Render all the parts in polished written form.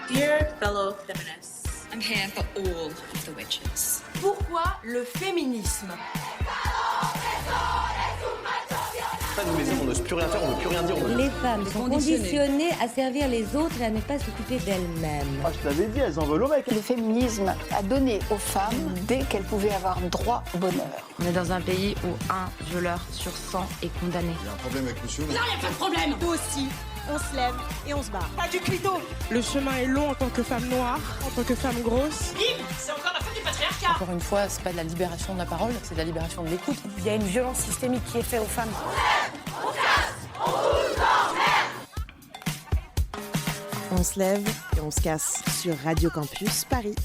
Dear fellow feminists, I'm here for all of the witches. Pourquoi le féminisme? Nous les hommes, on n'ose plus rien faire, on ne veut plus rien dire. Les femmes sont conditionnées à servir les autres et à ne pas s'occuper d'elles-mêmes. Ah, je t'avais dit, elles en veulent au mec. Le féminisme a donné aux femmes dès qu'elles pouvaient avoir droit au bonheur. On est dans un pays où un violeur sur 100 est condamné. Il y a un problème avec monsieur? Non, il n'y a pas de problème. Nous aussi, on se lève et on se bat. Pas du clito. Le chemin est long en tant que femme noire, en tant que femme grosse. Bim, c'est encore la faute du patriarcat. Encore une fois, c'est pas de la libération de la parole, c'est de la libération de l'écoute. Il y a une violence systémique qui est faite aux femmes. On se lève et on se casse sur Radio Campus Paris.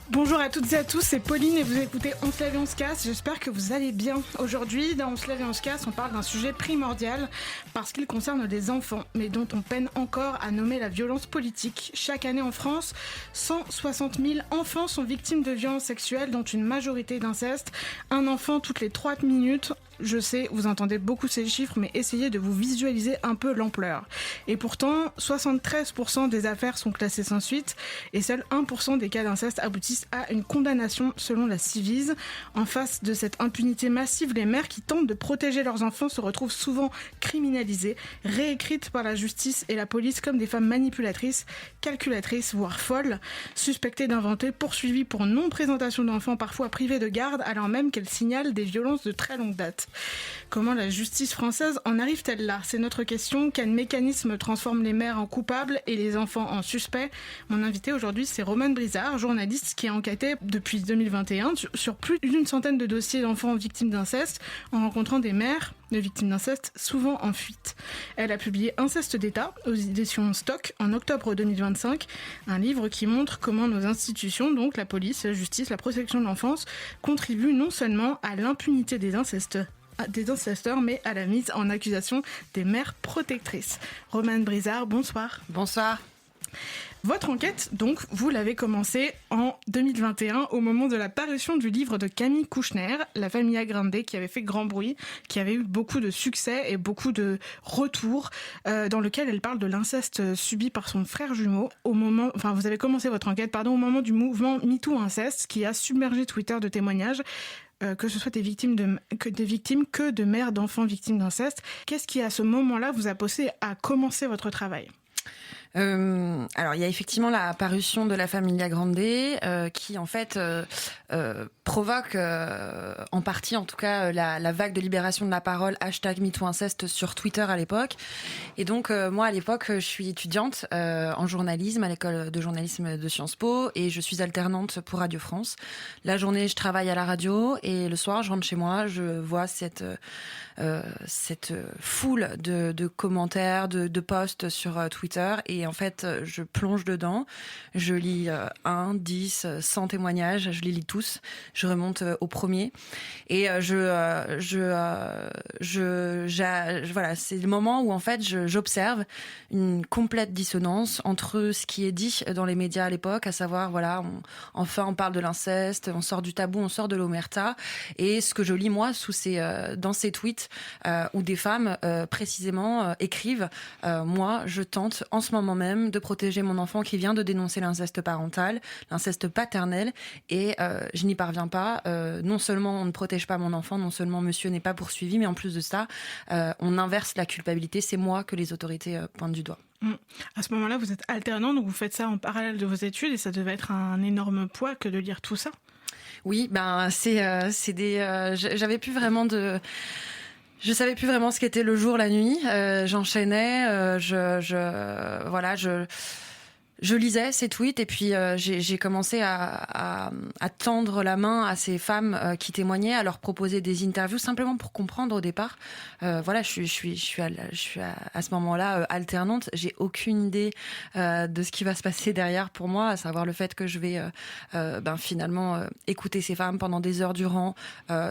Bonjour à toutes et à tous, c'est Pauline et vous écoutez On se lève et on se casse. J'espère que vous allez bien. Aujourd'hui, dans On se lève et on se casse, on parle d'un sujet primordial parce qu'il concerne des enfants, mais dont on peine encore à nommer la violence politique. Chaque année en France, 160 000 enfants sont victimes de violences sexuelles, dont une majorité d'inceste. Un enfant toutes les 3 minutes. Je sais, vous entendez beaucoup ces chiffres, mais essayez de vous visualiser un peu l'ampleur. Et pourtant, 73% des affaires sont classées sans suite et seul 1% des cas d'inceste aboutissent à une condamnation selon la Civise. En face de cette impunité massive, les mères qui tentent de protéger leurs enfants se retrouvent souvent criminalisées, réécrites par la justice et la police comme des femmes manipulatrices, calculatrices, voire folles, suspectées d'inventer, poursuivies pour non-présentation d'enfants, parfois privées de garde, alors même qu'elles signalent des violences de très longue date. Comment la justice française en arrive-t-elle là? C'est notre question. Quel mécanisme transforme les mères en coupables et les enfants en suspects? Mon invité aujourd'hui, c'est Romane Brizard, journaliste qui a enquêté depuis 2021 sur plus d'une centaine de dossiers d'enfants victimes d'inceste en rencontrant des mères de victimes d'inceste, souvent en fuite. Elle a publié Inceste d'État aux éditions Stock en octobre 2025, un livre qui montre comment nos institutions, donc la police, la justice, la protection de l'enfance, contribuent non seulement à l'impunité des incesteurs, mais à la mise en accusation des mères protectrices. Romane Brizard, bonsoir. Bonsoir. Votre enquête, donc, vous l'avez commencée en 2021 au moment de la parution du livre de Camille Kouchner, La Familia Grande, qui avait fait grand bruit, qui avait eu beaucoup de succès et beaucoup de retours, dans lequel elle parle de l'inceste subi par son frère jumeau vous avez commencé votre enquête, au moment du mouvement MeToo Inceste, qui a submergé Twitter de témoignages. Que ce soit des victimes que de mères d'enfants victimes d'inceste. Qu'est-ce qui, à ce moment-là, vous a poussé à commencer votre travail ? Alors, il y a effectivement la parution de La Familia Grande qui, en fait, provoque en partie, en tout cas, la vague de libération de la parole #MeTooInceste sur Twitter à l'époque. Et donc, moi, à l'époque, je suis étudiante en journalisme à l'école de journalisme de Sciences Po et je suis alternante pour Radio France. La journée, je travaille à la radio et le soir, je rentre chez moi, je vois cette foule de commentaires, de posts sur Twitter et en fait, je plonge dedans, je lis 1, 10, 100 témoignages, je les lis tous, je remonte au premier et voilà, c'est le moment où en fait j'observe une complète dissonance entre ce qui est dit dans les médias à l'époque, à savoir voilà, on parle de l'inceste, on sort du tabou, on sort de l'omerta, et ce que je lis moi dans ces tweets où des femmes précisément écrivent moi je tente en ce moment même de protéger mon enfant qui vient de dénoncer l'inceste parental, l'inceste paternel, et je n'y parviens pas. Non seulement on ne protège pas mon enfant, non seulement monsieur n'est pas poursuivi, mais en plus de ça, on inverse la culpabilité. C'est moi que les autorités pointent du doigt. À ce moment-là, vous êtes alternant, donc vous faites ça en parallèle de vos études, et ça devait être un énorme poids que de lire tout ça. Oui, j'avais plus vraiment de... Je savais plus vraiment ce qu'était le jour, la nuit. J'enchaînais, je lisais ces tweets et puis j'ai commencé à tendre la main à ces femmes qui témoignaient, à leur proposer des interviews simplement pour comprendre au départ. Je suis à ce moment-là alternante. J'ai aucune idée de ce qui va se passer derrière pour moi, à savoir le fait que je vais finalement écouter ces femmes pendant des heures durant,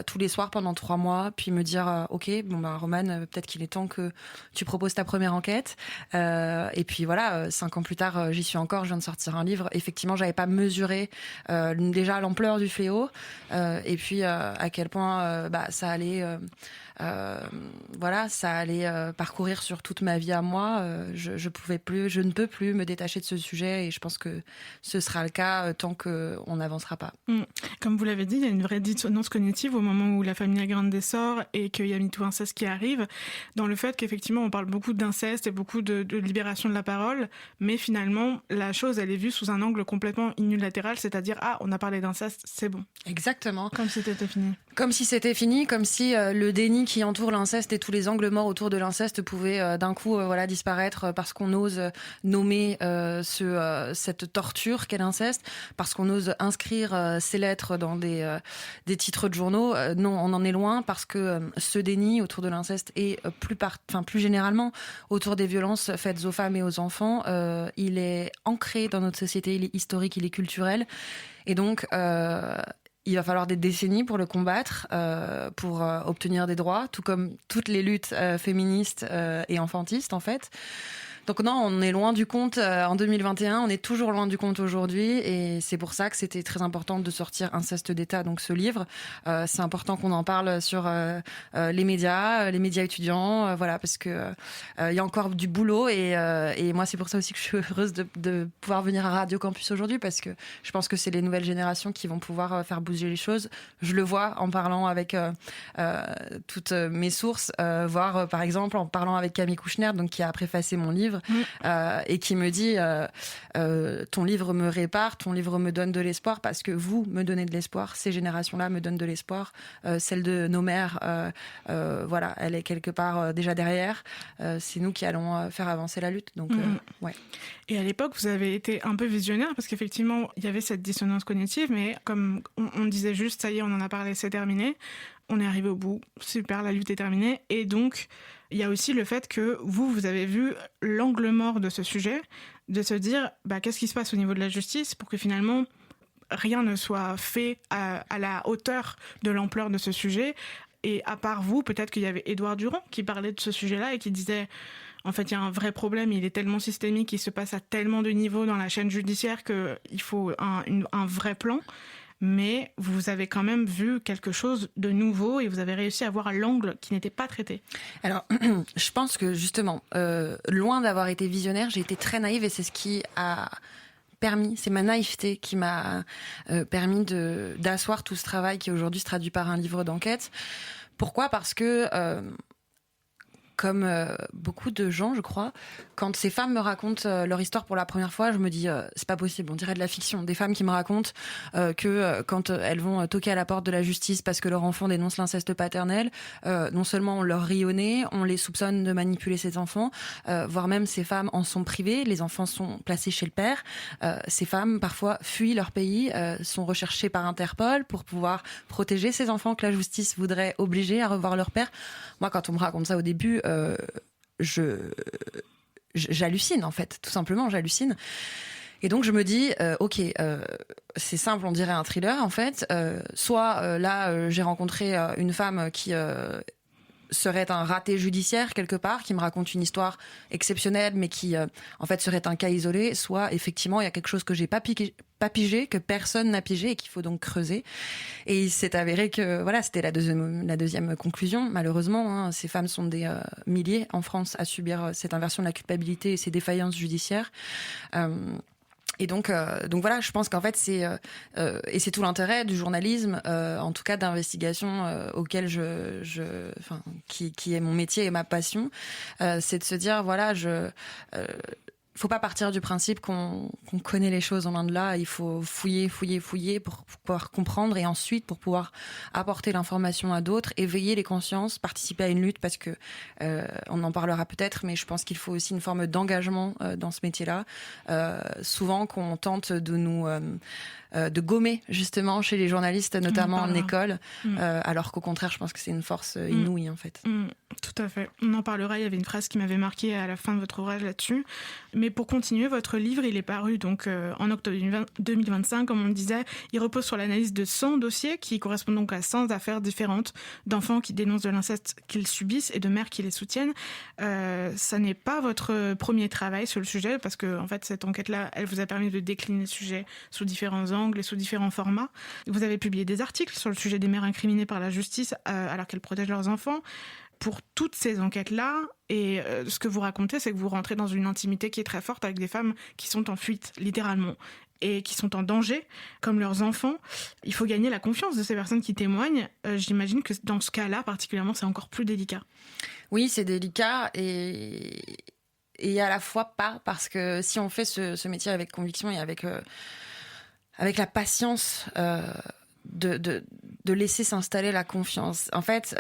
tous les soirs pendant 3 mois, puis me dire Romane, peut-être qu'il est temps que tu proposes ta première enquête. Et puis voilà, 5 ans plus tard, j'y suis encore, je viens de sortir un livre. Effectivement, j'avais pas mesuré déjà l'ampleur du fléau et puis à quel point ça allait voilà, ça allait parcourir sur toute ma vie à moi. Je ne peux plus me détacher de ce sujet et je pense que ce sera le cas tant qu'on n'avancera pas. Comme vous l'avez dit, il y a une vraie dissonance cognitive au moment où la famille Grande sort et qu'il y a MeToo Inceste qui arrive, dans le fait qu'effectivement on parle beaucoup d'inceste et beaucoup de libération de la parole, mais finalement la chose elle est vue sous un angle complètement unilatéral, c'est-à-dire on a parlé d'inceste, c'est bon. Exactement. Comme si c'était fini. Comme si c'était fini, comme si le déni qui entoure l'inceste et tous les angles morts autour de l'inceste pouvaient d'un coup disparaître parce qu'on ose nommer cette torture qu'est l'inceste, parce qu'on ose inscrire ces lettres dans des titres de journaux. Non, on en est loin parce que ce déni autour de l'inceste et plus généralement autour des violences faites aux femmes et aux enfants, il est ancré dans notre société, il est historique, il est culturel. Et donc, il va falloir des décennies pour le combattre, pour obtenir des droits, tout comme toutes les luttes féministes et enfantistes, en fait. Donc non, on est loin du compte en 2021, on est toujours loin du compte aujourd'hui et c'est pour ça que c'était très important de sortir Inceste d'État, donc ce livre. C'est important qu'on en parle sur les médias étudiants, parce que il y a encore du boulot et moi c'est pour ça aussi que je suis heureuse de pouvoir venir à Radio Campus aujourd'hui parce que je pense que c'est les nouvelles générations qui vont pouvoir faire bouger les choses. Je le vois en parlant avec toutes mes sources, voire par exemple en parlant avec Camille Kouchner, donc qui a préfacé mon livre. Et qui me dit ton livre me répare, ton livre me donne de l'espoir parce que vous me donnez de l'espoir, ces générations-là me donnent de l'espoir, celle de nos mères elle est quelque part déjà derrière, c'est nous qui allons faire avancer la lutte, donc ouais. Et à l'époque vous avez été un peu visionnaire parce qu'effectivement il y avait cette dissonance cognitive, mais comme on disait juste ça y est, on en a parlé, c'est terminé, on est arrivé au bout, super, la lutte est terminée. Et donc il y a aussi le fait que vous avez vu l'angle mort de ce sujet, de se dire qu'est-ce qui se passe au niveau de la justice pour que finalement rien ne soit fait à la hauteur de l'ampleur de ce sujet. Et à part vous, peut-être qu'il y avait Édouard Durand qui parlait de ce sujet-là et qui disait en fait il y a un vrai problème, il est tellement systémique, il se passe à tellement de niveaux dans la chaîne judiciaire qu'il faut un vrai plan. Mais vous avez quand même vu quelque chose de nouveau et vous avez réussi à voir l'angle qui n'était pas traité. Alors, je pense que justement, loin d'avoir été visionnaire, j'ai été très naïve et c'est ce qui a permis, c'est ma naïveté qui m'a permis d'asseoir tout ce travail qui aujourd'hui se traduit par un livre d'enquête. Pourquoi ? Parce que comme beaucoup de gens, je crois, quand ces femmes me racontent leur histoire pour la première fois, je me dis c'est pas possible, on dirait de la fiction. Des femmes qui me racontent que quand elles vont toquer à la porte de la justice parce que leur enfant dénonce l'inceste paternel, non seulement on leur rit au nez, on les soupçonne de manipuler ces enfants, voire même ces femmes en sont privées, les enfants sont placés chez le père. Ces femmes parfois fuient leur pays, sont recherchées par Interpol pour pouvoir protéger ces enfants que la justice voudrait obliger à revoir leur père. Moi, quand on me raconte ça au début, j'hallucine en fait, tout simplement, j'hallucine. Et donc je me dis, c'est simple, on dirait un thriller en fait. Soit j'ai rencontré une femme qui serait un raté judiciaire quelque part, qui me raconte une histoire exceptionnelle, mais qui en fait serait un cas isolé. Soit effectivement il y a quelque chose que j'ai pas pigé, que personne n'a pigé et qu'il faut donc creuser. Et il s'est avéré que c'était la deuxième conclusion. Malheureusement, ces femmes sont des milliers en France à subir cette inversion de la culpabilité et ces défaillances judiciaires. Et donc voilà, je pense qu'en fait et c'est tout l'intérêt du journalisme, en tout cas d'investigation auquel qui est mon métier et ma passion, c'est de se dire faut pas partir du principe qu'on connaît les choses en loin de là. Il faut fouiller pour pouvoir comprendre et ensuite pour pouvoir apporter l'information à d'autres, éveiller les consciences, participer à une lutte parce que on en parlera peut-être, mais je pense qu'il faut aussi une forme d'engagement dans ce métier-là. Souvent qu'on tente de nous de gommer justement chez les journalistes, notamment en école, alors qu'au contraire, je pense que c'est une force inouïe en fait. Tout à fait. On en parlera. Il y avait une phrase qui m'avait marquée à la fin de votre ouvrage là-dessus. Mais pour continuer, votre livre, il est paru donc en octobre 2025, comme on le disait. Il repose sur l'analyse de 100 dossiers qui correspondent donc à 100 affaires différentes d'enfants qui dénoncent de l'inceste qu'ils subissent et de mères qui les soutiennent. Ça n'est pas votre premier travail sur le sujet parce que en fait, cette enquête-là, elle vous a permis de décliner le sujet sous différents angles. angles et sous différents formats. Vous avez publié des articles sur le sujet des mères incriminées par la justice alors qu'elles protègent leurs enfants. Pour toutes ces enquêtes-là, et ce que vous racontez, c'est que vous rentrez dans une intimité qui est très forte avec des femmes qui sont en fuite, littéralement, et qui sont en danger, comme leurs enfants. Il faut gagner la confiance de ces personnes qui témoignent. J'imagine que dans ce cas-là, particulièrement, c'est encore plus délicat. Oui, c'est délicat et à la fois pas, parce que si on fait ce métier avec conviction et avec la patience de laisser s'installer la confiance. En fait,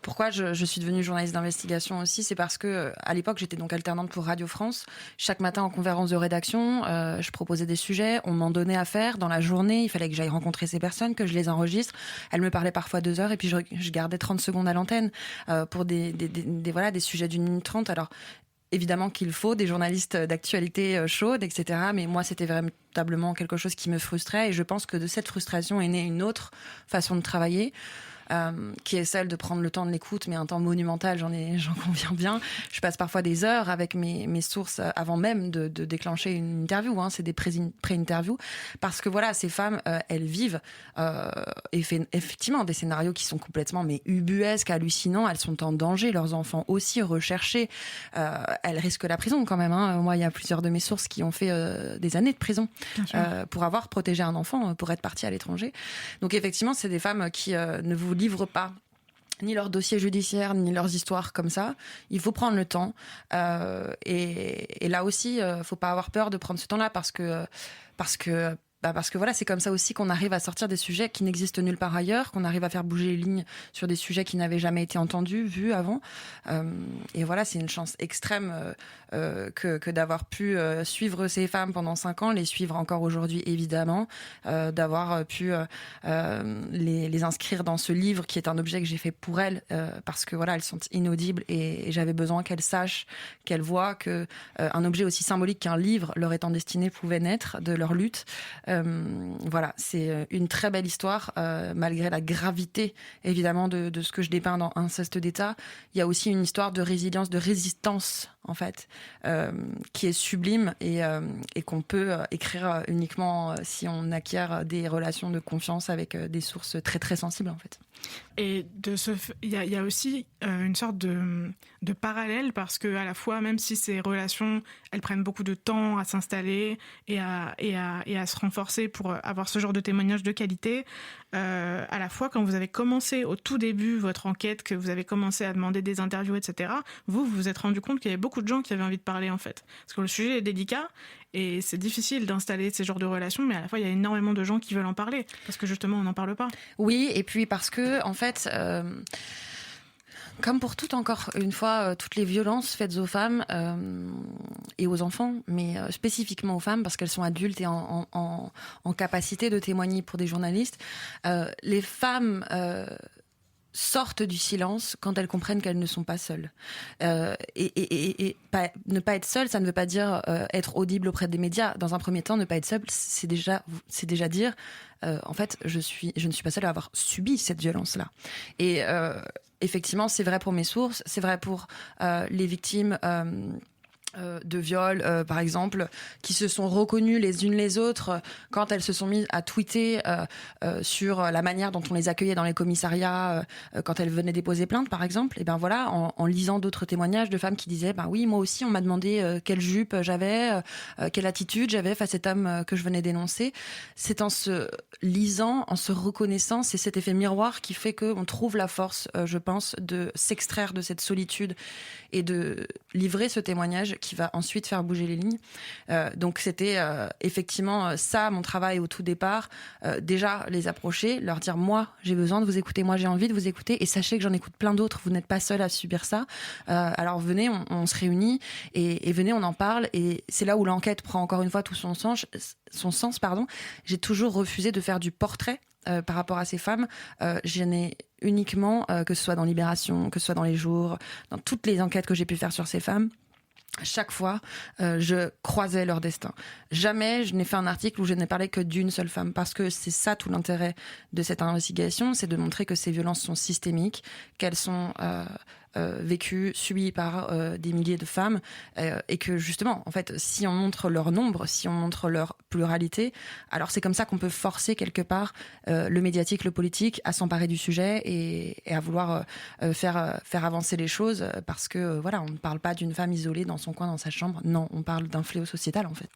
pourquoi je suis devenue journaliste d'investigation aussi, c'est parce que à l'époque, j'étais donc alternante pour Radio France. Chaque matin en conférence de rédaction, je proposais des sujets, on m'en donnait à faire. Dans la journée, il fallait que j'aille rencontrer ces personnes, que je les enregistre. Elles me parlaient parfois 2 heures et puis je gardais 30 secondes à l'antenne pour des sujets d'1 minute 30. Alors, évidemment qu'il faut des journalistes d'actualité chaude, etc. Mais moi, c'était véritablement quelque chose qui me frustrait. Et je pense que de cette frustration est née une autre façon de travailler, qui est celle de prendre le temps de l'écoute, mais un temps monumental, j'en conviens bien. Je passe parfois des heures avec mes sources avant même de déclencher une interview. C'est des pré-interviews. Parce que voilà, ces femmes, elles vivent effectivement des scénarios qui sont complètement ubuesques, hallucinants. Elles sont en danger, leurs enfants aussi recherchés. Elles risquent la prison quand même. Moi, il y a plusieurs de mes sources qui ont fait des années de prison pour avoir protégé un enfant, pour être parties à l'étranger. Donc effectivement, c'est des femmes qui ne vous livrent pas ni leur dossier judiciaire, ni leurs histoires comme ça. Il faut prendre le temps. Et là aussi, faut pas avoir peur de prendre ce temps-là parce que voilà, c'est comme ça aussi qu'on arrive à sortir des sujets qui n'existent nulle part ailleurs, qu'on arrive à faire bouger les lignes sur des sujets qui n'avaient jamais été entendus, vus avant. Et voilà, c'est une chance extrême que d'avoir pu suivre ces femmes pendant 5 ans, les suivre encore aujourd'hui évidemment, d'avoir pu les inscrire dans ce livre qui est un objet que j'ai fait pour elles, parce que voilà, elles sont inaudibles et j'avais besoin qu'elles sachent, qu'elles voient que un objet aussi symbolique qu'un livre leur étant destiné pouvait naître de leur lutte. Voilà, c'est une très belle histoire, malgré la gravité évidemment de ce que je dépeins dans Inceste d'État. Il y a aussi une histoire de résilience, de résistance en fait, qui est sublime et qu'on peut écrire uniquement si on acquiert des relations de confiance avec des sources très très sensibles en fait. Et il y a aussi une sorte de parallèle parce que à la fois, même si ces relations, elles prennent beaucoup de temps à s'installer et à se renforcer pour avoir ce genre de témoignages de qualité, à la fois quand vous avez commencé au tout début votre enquête, que vous avez commencé à demander des interviews, etc., vous vous êtes rendu compte qu'il y avait beaucoup de gens qui avaient envie de parler en fait. Parce que le sujet est délicat et c'est difficile d'installer ces genres de relations, mais à la fois il y a énormément de gens qui veulent en parler parce que justement on n'en parle pas. Oui, et puis parce que en fait, comme pour toutes, encore une fois, toutes les violences faites aux femmes et aux enfants, mais spécifiquement aux femmes parce qu'elles sont adultes et en capacité de témoigner pour des journalistes, les femmes sortent du silence quand elles comprennent qu'elles ne sont pas seules. Et ne pas être seule, ça ne veut pas dire être audible auprès des médias. Dans un premier temps, ne pas être seule, c'est déjà dire en fait, je ne suis pas seule à avoir subi cette violence-là. Et effectivement, c'est vrai pour mes sources, c'est vrai pour les victimes de viol, par exemple, qui se sont reconnues les unes les autres quand elles se sont mises à tweeter sur la manière dont on les accueillait dans les commissariats quand elles venaient déposer plainte, par exemple. Et ben voilà, en lisant d'autres témoignages de femmes qui disaient oui, moi aussi on m'a demandé quelle jupe j'avais, quelle attitude j'avais face à cet homme que je venais dénoncer. C'est en se lisant, en se reconnaissant, c'est cet effet miroir qui fait qu'on trouve la force, je pense, de s'extraire de cette solitude et de livrer ce témoignage qui va ensuite faire bouger les lignes. Donc c'était effectivement ça mon travail au tout départ. Déjà les approcher, leur dire moi j'ai besoin de vous écouter, moi j'ai envie de vous écouter et sachez que j'en écoute plein d'autres, vous n'êtes pas seuls à subir ça. Alors venez, on se réunit et venez, on en parle et c'est là où l'enquête prend encore une fois tout son sens. J'ai toujours refusé de faire du portrait par rapport à ces femmes. Je n'ai uniquement, que ce soit dans Libération, que ce soit dans Les Jours, dans toutes les enquêtes que j'ai pu faire sur ces femmes, à chaque fois, je croisais leur destin. Jamais je n'ai fait un article où je n'ai parlé que d'une seule femme, parce que c'est ça tout l'intérêt de cette investigation, c'est de montrer que ces violences sont systémiques, qu'elles sont vécues, subies par des milliers de femmes, et que justement, en fait, si on montre leur nombre, si on montre leur pluralité, alors c'est comme ça qu'on peut forcer quelque part le médiatique, le politique à s'emparer du sujet et à vouloir faire avancer les choses, parce que voilà, on ne parle pas d'une femme isolée dans son coin, dans sa chambre. Non, on parle d'un fléau sociétal en fait.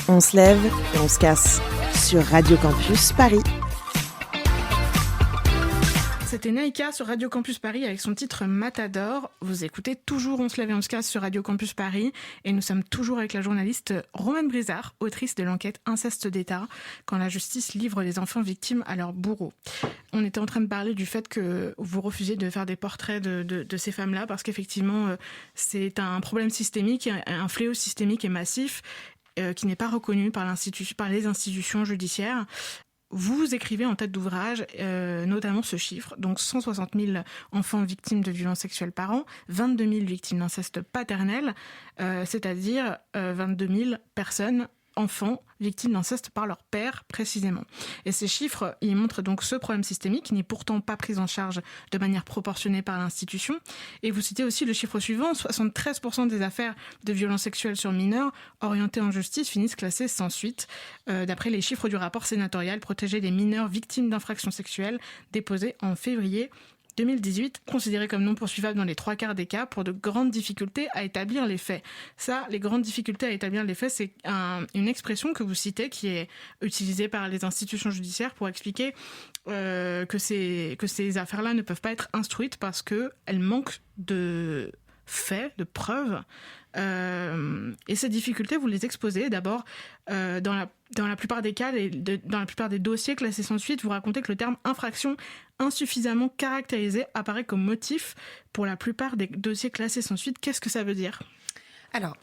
On se lève et on se casse sur Radio Campus Paris. C'était Naïka sur Radio Campus Paris avec son titre Matador. Vous écoutez toujours On se lève et on se casse sur Radio Campus Paris et nous sommes toujours avec la journaliste Romane Brizard, autrice de l'enquête Inceste d'État, quand la justice livre les enfants victimes à leurs bourreaux. On était en train de parler du fait que vous refusiez de faire des portraits de ces femmes-là parce qu'effectivement c'est un problème systémique, un fléau systémique et massif qui n'est pas reconnu par les institutions judiciaires. Vous écrivez en tête d'ouvrage notamment ce chiffre, donc 160 000 enfants victimes de violences sexuelles par an, 22 000 victimes d'inceste paternel, c'est-à-dire 22 000 personnes, enfants, victimes d'inceste par leur père précisément. Et ces chiffres, ils montrent donc ce problème systémique qui n'est pourtant pas pris en charge de manière proportionnée par l'institution. Et vous citez aussi le chiffre suivant, 73% des affaires de violences sexuelles sur mineurs orientées en justice finissent classées sans suite, d'après les chiffres du rapport sénatorial Protéger les mineurs victimes d'infractions sexuelles déposé en février 2018, considéré comme non poursuivable dans les 3/4 des cas pour de grandes difficultés à établir les faits. Ça, les grandes difficultés à établir les faits, c'est une expression que vous citez qui est utilisée par les institutions judiciaires pour expliquer que ces affaires-là ne peuvent pas être instruites parce qu'elles manquent de faits, de preuves. Et ces difficultés, vous les exposez d'abord dans la plupart des cas, dans la plupart des dossiers classés sans suite, vous racontez que le terme infraction insuffisamment caractérisé apparaît comme motif pour la plupart des dossiers classés sans suite. Qu'est-ce que ça veut dire ? Alors,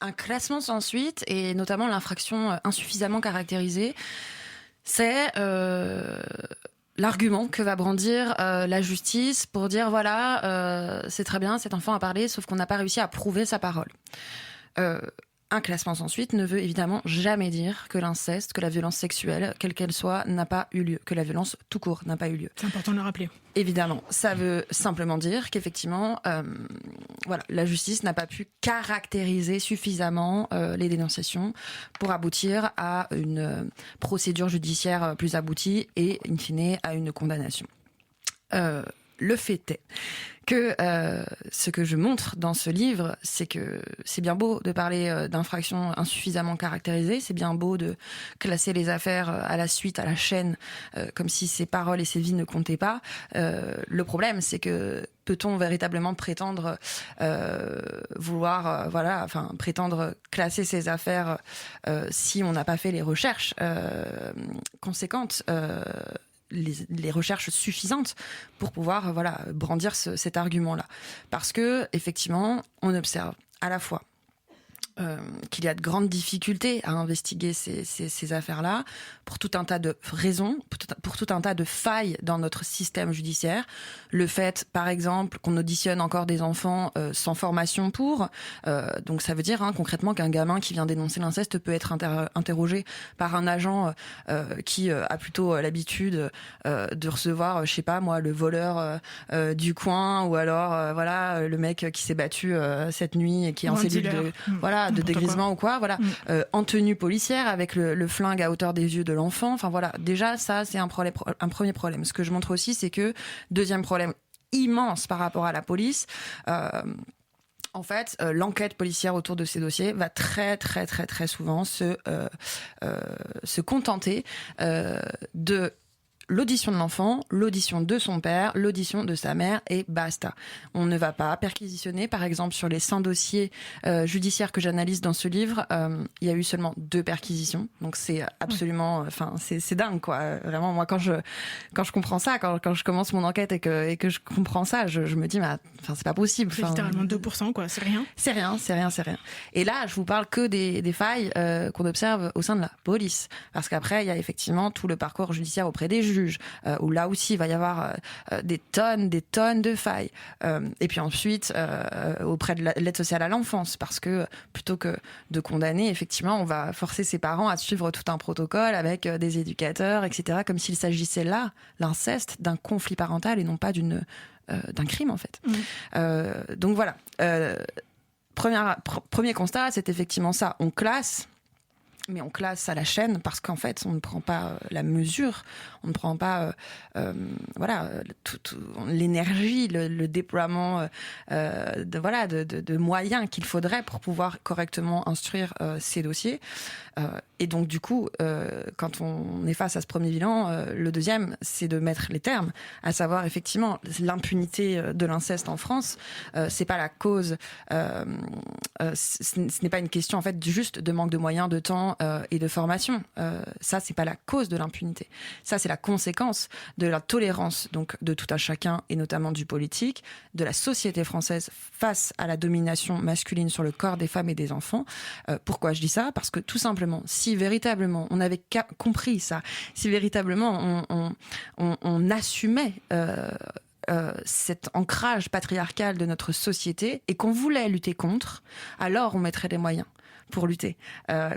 un classement sans suite, et notamment l'infraction insuffisamment caractérisée, c'est l'argument que va brandir la justice pour dire voilà, c'est très bien, cet enfant a parlé, sauf qu'on n'a pas réussi à prouver sa parole. Un classement sans suite ne veut évidemment jamais dire que l'inceste, que la violence sexuelle, quelle qu'elle soit, n'a pas eu lieu, que la violence tout court n'a pas eu lieu. C'est important de le rappeler. Évidemment, ça veut simplement dire qu'effectivement, voilà, la justice n'a pas pu caractériser suffisamment les dénonciations pour aboutir à une procédure judiciaire plus aboutie et, in fine, à une condamnation. Le fait est que ce que je montre dans ce livre, c'est que c'est bien beau de parler d'infractions insuffisamment caractérisées, c'est bien beau de classer les affaires à la suite, à la chaîne, comme si ces paroles et ces vies ne comptaient pas. Le problème, c'est que peut-on véritablement prétendre prétendre classer ces affaires si on n'a pas fait les recherches conséquentes les recherches suffisantes pour pouvoir brandir cet argument-là. Parce que effectivement, on observe à la fois qu'il y a de grandes difficultés à investiguer ces affaires-là, pour tout un tas de raisons, pour tout un tas de failles dans notre système judiciaire. Le fait, par exemple, qu'on auditionne encore des enfants sans formation pour. Donc ça veut dire concrètement qu'un gamin qui vient dénoncer l'inceste peut être interrogé par un agent qui a plutôt l'habitude de recevoir, je sais pas moi, le voleur du coin, ou alors le mec qui s'est battu cette nuit et qui est en cellule de dégrisement ou quoi, en tenue policière avec le flingue à hauteur des yeux de l'enfant. Enfin voilà, déjà ça c'est un premier problème. Ce que je montre aussi, c'est que deuxième problème immense par rapport à la police. En fait, l'enquête policière autour de ces dossiers va très très très très souvent se contenter de l'audition de l'enfant, l'audition de son père, l'audition de sa mère et basta. On ne va pas perquisitionner, par exemple, sur les 100 dossiers judiciaires que j'analyse dans ce livre, il y a eu seulement 2 perquisitions. Donc c'est absolument, c'est dingue quoi. Vraiment, moi quand je comprends ça, quand je commence mon enquête et que je comprends ça, je me dis c'est pas possible. C'est littéralement 2%, quoi. C'est rien. C'est rien. Et là, je vous parle que des failles qu'on observe au sein de la police, parce qu'après il y a effectivement tout le parcours judiciaire auprès des juges. juge, où là aussi il va y avoir des tonnes de failles. Et puis ensuite, auprès de l'aide sociale à l'enfance, parce que plutôt que de condamner, effectivement, on va forcer ses parents à suivre tout un protocole avec des éducateurs, etc., comme s'il s'agissait là, l'inceste, d'un conflit parental et non pas d'un crime, en fait. Donc voilà. Premier constat, c'est effectivement ça. On classe, mais on classe à la chaîne parce qu'en fait, on ne prend pas la mesure, on ne prend pas l'énergie, le déploiement de moyens qu'il faudrait pour pouvoir correctement instruire ces dossiers. Et donc, du coup, quand on est face à ce premier bilan, le deuxième, c'est de mettre les termes, à savoir, effectivement, l'impunité de l'inceste en France. C'est pas la cause, ce n'est pas une question, en fait, juste de manque de moyens, de temps et de formation. Ça, c'est pas la cause de l'impunité. Ça, c'est la conséquence de la tolérance, donc, de tout un chacun, et notamment du politique, de la société française face à la domination masculine sur le corps des femmes et des enfants. Pourquoi je dis ça ? Parce que, tout simplement, si véritablement on avait compris ça, si véritablement on assumait cet ancrage patriarcal de notre société et qu'on voulait lutter contre, alors on mettrait des moyens pour lutter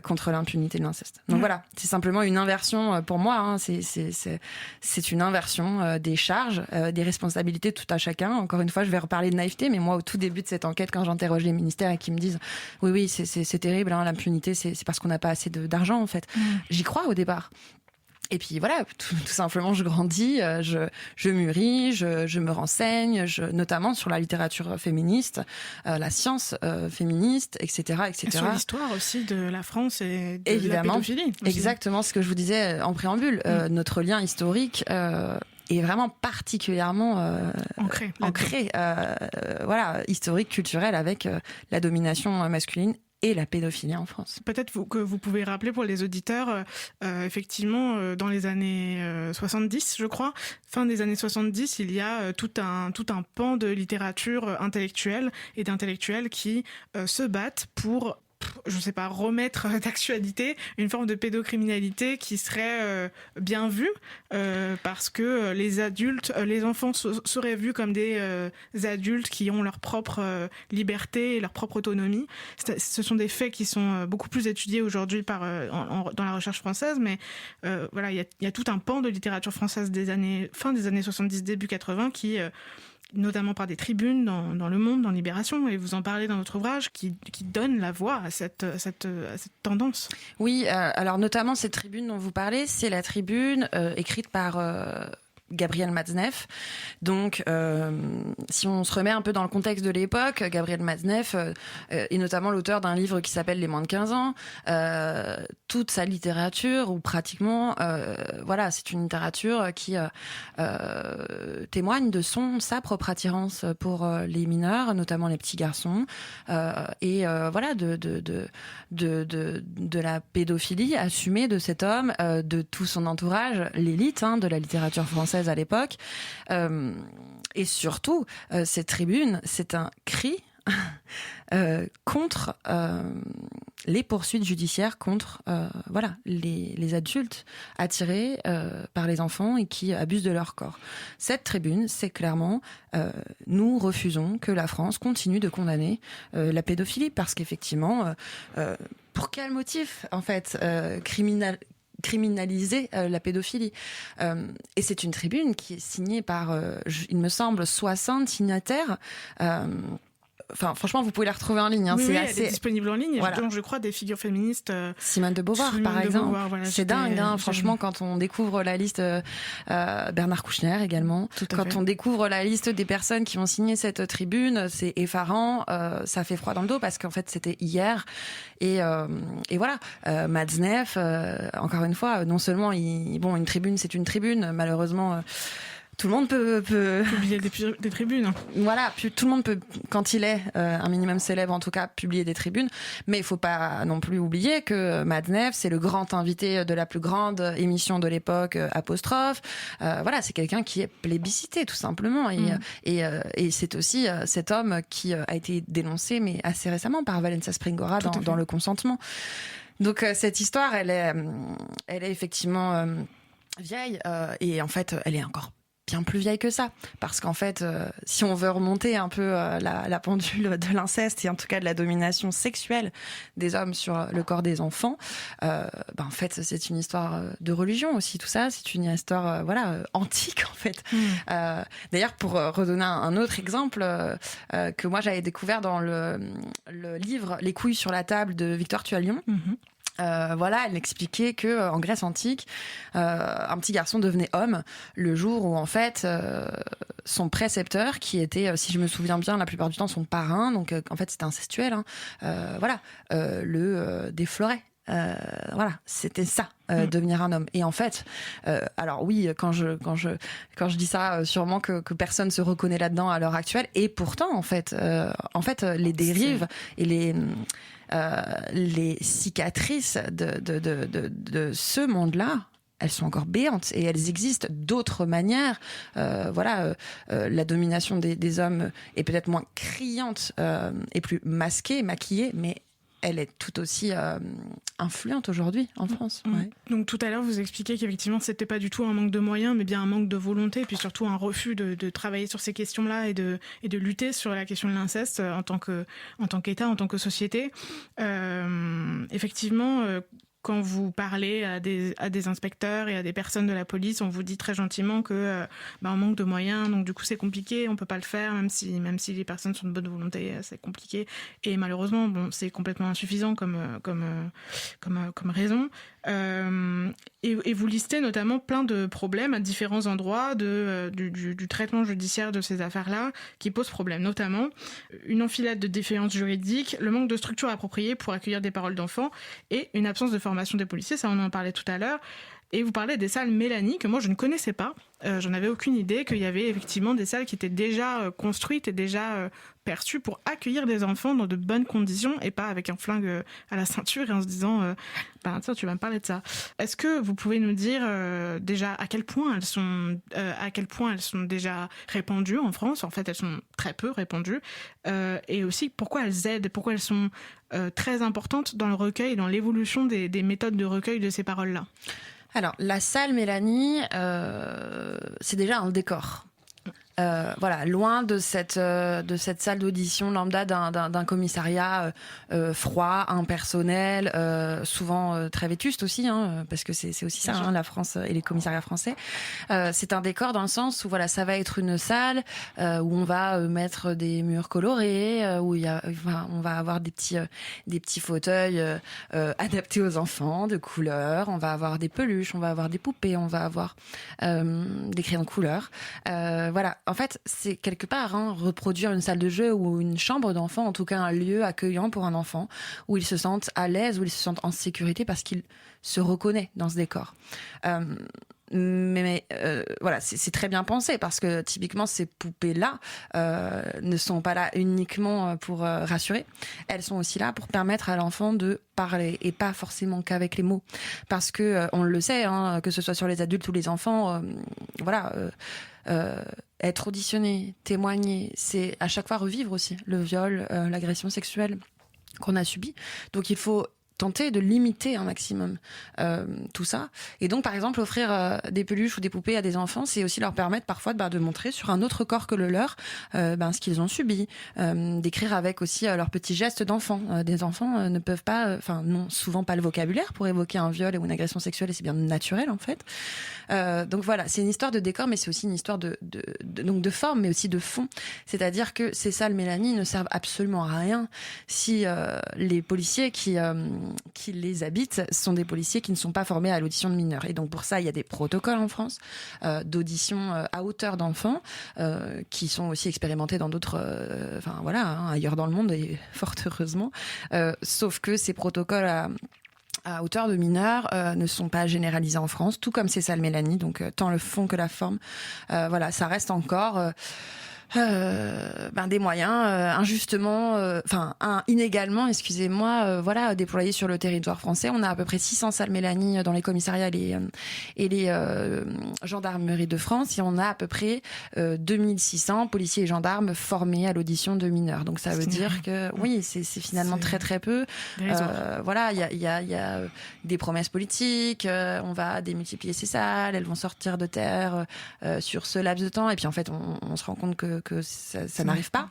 contre l'impunité de l'inceste. Donc voilà, c'est simplement une inversion pour moi, hein, c'est une inversion des charges, des responsabilités de tout à chacun. Encore une fois, je vais reparler de naïveté, mais moi au tout début de cette enquête, quand j'interroge les ministères et qu'ils me disent oui c'est terrible, hein, l'impunité c'est parce qu'on n'a pas assez d'argent en fait. J'y crois au départ. Et puis voilà, tout simplement, je grandis, je mûris, je me renseigne, notamment sur la littérature féministe, la science féministe, etc., etc. Et sur l'histoire aussi de la France et de évidemment, la pédophilie. Aussi. Exactement, ce que je vous disais en préambule. Notre lien historique est vraiment particulièrement ancré, historique, culturel, avec la domination masculine et la pédophilie en France. Peut-être que vous pouvez rappeler pour les auditeurs, effectivement, dans les années 70, je crois, fin des années 70, il y a tout un pan de littérature intellectuelle et d'intellectuels qui se battent pour, je sais pas, remettre d'actualité une forme de pédocriminalité qui serait bien vue, parce que les enfants seraient vus comme des adultes qui ont leur propre liberté et leur propre autonomie. Ce sont des faits qui sont beaucoup plus étudiés aujourd'hui dans la recherche française, mais voilà, il y a tout un pan de littérature française fin des années 70, début 80 qui notamment par des tribunes dans Le Monde, dans Libération, et vous en parlez dans votre ouvrage, qui donne la voix à cette tendance. Oui, alors notamment cette tribune dont vous parlez, c'est la tribune écrite par Gabriel Matzneff. Donc, si on se remet un peu dans le contexte de l'époque, Gabriel Matzneff est notamment l'auteur d'un livre qui s'appelle Les moins de 15 ans. Toute sa littérature, ou pratiquement, c'est une littérature qui témoigne de sa propre attirance pour les mineurs, notamment les petits garçons, et de la pédophilie assumée de cet homme, de tout son entourage, l'élite de la littérature française à l'époque. Et surtout, cette tribune, c'est un cri contre les poursuites judiciaires contre les adultes attirés par les enfants et qui abusent de leur corps. Cette tribune, c'est clairement nous refusons que la France continue de condamner la pédophilie, parce qu'effectivement, pour quel motif en fait criminaliser la pédophilie. Et c'est une tribune qui est signée par, il me semble, 60 signataires. Enfin, franchement, vous pouvez la retrouver en ligne. Oui, elle est disponible en ligne. Voilà. Donc, je crois, des figures féministes. Simone de Beauvoir, par exemple. C'est dingue, franchement, quand on découvre la liste. Bernard Kouchner également. Quand on découvre la liste des personnes qui ont signé cette tribune, c'est effarant. Ça fait froid dans le dos, parce qu'en fait, c'était hier. Et voilà. Matzneff, encore une fois, non seulement une tribune, c'est une tribune, malheureusement. Tout le monde peut publier des tribunes. Voilà, tout le monde peut, quand il est un minimum célèbre en tout cas, publier des tribunes. Mais il faut pas non plus oublier que Matzneff, c'est le grand invité de la plus grande émission de l'époque, Apostrophe. C'est quelqu'un qui est plébiscité tout simplement. Et c'est aussi cet homme qui a été dénoncé, mais assez récemment, par Valença Springora dans Le Consentement. Donc cette histoire, elle est effectivement vieille, et en fait, elle est encore bien plus vieille que ça, parce qu'en fait, si on veut remonter un peu la pendule de l'inceste et en tout cas de la domination sexuelle des hommes sur le corps des enfants, en fait, c'est une histoire de religion aussi, tout ça, c'est une histoire antique en fait. D'ailleurs, pour redonner un autre exemple que moi j'avais découvert dans le livre Les couilles sur la table de Victoire Tualion. Elle expliquait que en Grèce antique, un petit garçon devenait homme le jour où en fait son précepteur, qui était, si je me souviens bien, la plupart du temps son parrain, donc en fait c'était incestuel, le déflorait. C'était ça, devenir un homme. Et en fait, alors oui, quand je dis ça, sûrement que personne se reconnaît là-dedans à l'heure actuelle. Et pourtant, en fait, les dérives et les cicatrices de ce monde-là, elles sont encore béantes et elles existent d'autres manières. La domination des hommes est peut-être moins criante et plus masquée, maquillée, mais elle est tout aussi influente aujourd'hui en France. Ouais. Donc tout à l'heure, vous expliquiez qu'effectivement, c'était pas du tout un manque de moyens, mais bien un manque de volonté, et puis surtout un refus de travailler sur ces questions-là et de lutter sur la question de l'inceste en tant qu'État, en tant que société. Effectivement, quand vous parlez à des inspecteurs et à des personnes de la police, on vous dit très gentiment que on manque de moyens, donc du coup c'est compliqué, on peut pas le faire, même si les personnes sont de bonne volonté, c'est compliqué. Et malheureusement, c'est complètement insuffisant comme raison. Et vous listez notamment plein de problèmes à différents endroits du traitement judiciaire de ces affaires-là qui posent problème, notamment une enfilade de défaillances juridiques, le manque de structure appropriée pour accueillir des paroles d'enfants et une absence de formation des policiers, ça on en parlait tout à l'heure. Et vous parlez des salles Mélanie, que moi je ne connaissais pas. J'en avais aucune idée qu'il y avait effectivement des salles qui étaient déjà construites et déjà perçues pour accueillir des enfants dans de bonnes conditions et pas avec un flingue à la ceinture et en se disant tiens, tu vas me parler de ça. Est-ce que vous pouvez nous dire déjà à quel point elles sont déjà répandues en France? En fait, elles sont très peu répandues. Et aussi pourquoi elles aident, pourquoi elles sont très importantes dans le recueil, dans l'évolution des méthodes de recueil de ces paroles-là. Alors, la salle Mélanie, c'est déjà un décor. Loin de cette salle d'audition lambda d'un commissariat froid, impersonnel, souvent très vétuste aussi, parce que c'est aussi ça, la France et les commissariats français. C'est un décor dans le sens où ça va être une salle où on va mettre des murs colorés, où on va avoir des petits fauteuils adaptés aux enfants, de couleurs. On va avoir des peluches, on va avoir des poupées, on va avoir des crayons de couleur. En fait, c'est quelque part reproduire une salle de jeu ou une chambre d'enfant, en tout cas un lieu accueillant pour un enfant, où ils se sentent à l'aise, où ils se sentent en sécurité parce qu'ils se reconnaissent dans ce décor. C'est très bien pensé parce que typiquement ces poupées-là ne sont pas là uniquement pour rassurer, elles sont aussi là pour permettre à l'enfant de parler et pas forcément qu'avec les mots, parce que on le sait, que ce soit sur les adultes ou les enfants, être auditionné, témoigner, c'est à chaque fois revivre aussi le viol, l'agression sexuelle qu'on a subie. Donc il faut tenter de limiter un maximum tout ça. Et donc, par exemple, offrir des peluches ou des poupées à des enfants, c'est aussi leur permettre parfois de montrer sur un autre corps que le leur ce qu'ils ont subi, d'écrire avec aussi leurs petits gestes d'enfants. Des enfants ne peuvent pas, n'ont souvent pas le vocabulaire pour évoquer un viol ou une agression sexuelle, et c'est bien naturel en fait. Donc voilà, c'est une histoire de décor, mais c'est aussi une histoire de forme, mais aussi de fond. C'est-à-dire que ces salles Mélanie ne servent absolument à rien si les policiers qui les habitent sont des policiers qui ne sont pas formés à l'audition de mineurs. Et donc pour ça, il y a des protocoles en France d'audition à hauteur d'enfants qui sont aussi expérimentés dans d'autres, ailleurs dans le monde, et fort heureusement. Sauf que ces protocoles à hauteur de mineurs ne sont pas généralisés en France, tout comme ces salles Mélanie. Donc tant le fond que la forme, ça reste encore des moyens inégalement, excusez-moi, déployés sur le territoire français. On a à peu près 600 salles Mélanie dans les commissariats et les gendarmeries de France, et on a à peu près 2600 policiers et gendarmes formés à l'audition de mineurs. Donc ça veut dire que oui, c'est finalement très très peu. Il y a des promesses politiques, on va démultiplier ces salles, elles vont sortir de terre sur ce laps de temps, et puis en fait on se rend compte que ça n'arrive pas.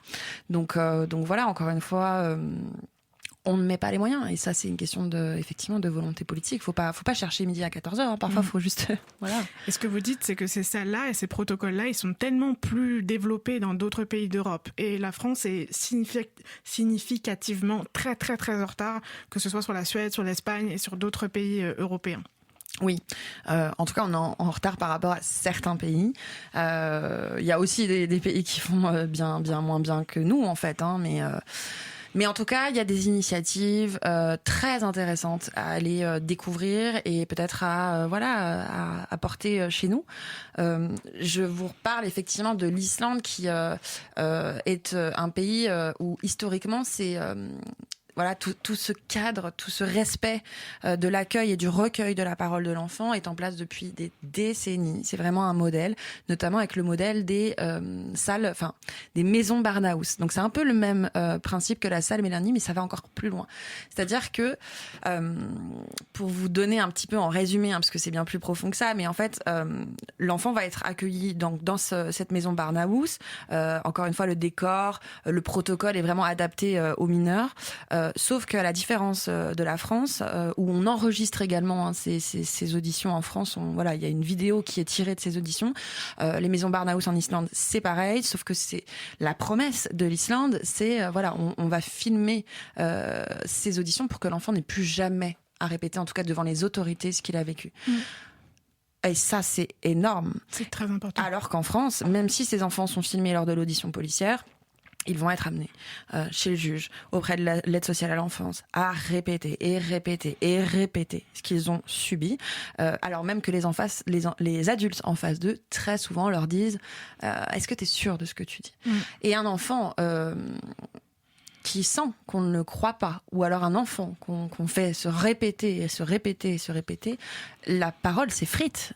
Donc voilà, encore une fois, on ne met pas les moyens, et ça c'est une question effectivement de volonté politique. Faut pas chercher midi à 14h, hein. Parfois faut juste voilà. Et ce que vous dites, c'est que ces salles-là et ces protocoles-là, ils sont tellement plus développés dans d'autres pays d'Europe, et la France est significativement très très très en retard, que ce soit sur la Suède, sur l'Espagne et sur d'autres pays européens. Oui, en tout cas on est en retard par rapport à certains pays. Il y a aussi des pays qui font bien moins bien que nous en fait, hein, mais en tout cas, il y a des initiatives très intéressantes à aller découvrir et peut-être à porter chez nous. Je vous reparle effectivement de l'Islande qui est un pays où historiquement c'est tout ce cadre, tout ce respect de l'accueil et du recueil de la parole de l'enfant est en place depuis des décennies. C'est vraiment un modèle, notamment avec le modèle des salles, des maisons Barnhouse. Donc c'est un peu le même principe que la salle Mélanie, mais ça va encore plus loin. C'est-à-dire que, pour vous donner un petit peu en résumé, parce que c'est bien plus profond que ça, mais en fait, l'enfant va être accueilli dans cette maison Barnhouse. Encore une fois, le décor, le protocole est vraiment adapté aux mineurs. Sauf qu'à la différence de la France, où on enregistre également ces auditions en France, il y a une vidéo qui est tirée de ces auditions. Les maisons Barnhouse en Islande, c'est pareil, sauf que c'est la promesse de l'Islande, c'est on va filmer ces auditions pour que l'enfant n'ait plus jamais à répéter, en tout cas devant les autorités, ce qu'il a vécu. Et ça, c'est énorme. C'est très important. Alors qu'en France, même si ces enfants sont filmés lors de l'audition policière, ils vont être amenés chez le juge, auprès de l'aide sociale à l'enfance, à répéter et répéter et répéter ce qu'ils ont subi, alors même que les adultes en face d'eux, très souvent, leur disent « Est-ce que tu es sûr de ce que tu dis ?» Et un enfant qui sent qu'on ne le croit pas, ou alors un enfant qu'on fait se répéter et se répéter et se répéter, la parole s'effrite.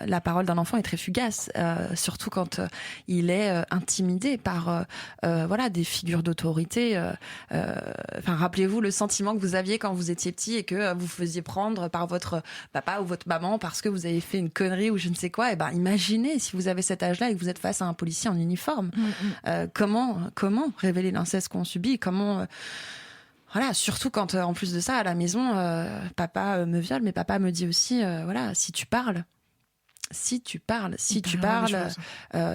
La parole d'un enfant est très fugace, surtout quand il est intimidé par des figures d'autorité. Rappelez-vous le sentiment que vous aviez quand vous étiez petit et que vous faisiez prendre par votre papa ou votre maman parce que vous avez fait une connerie ou je ne sais quoi. Imaginez si vous avez cet âge-là et que vous êtes face à un policier en uniforme. Comment révéler l'inceste qu'on subit? Comment surtout quand, en plus de ça, à la maison, papa me viole, mais papa me dit aussi, si tu parles,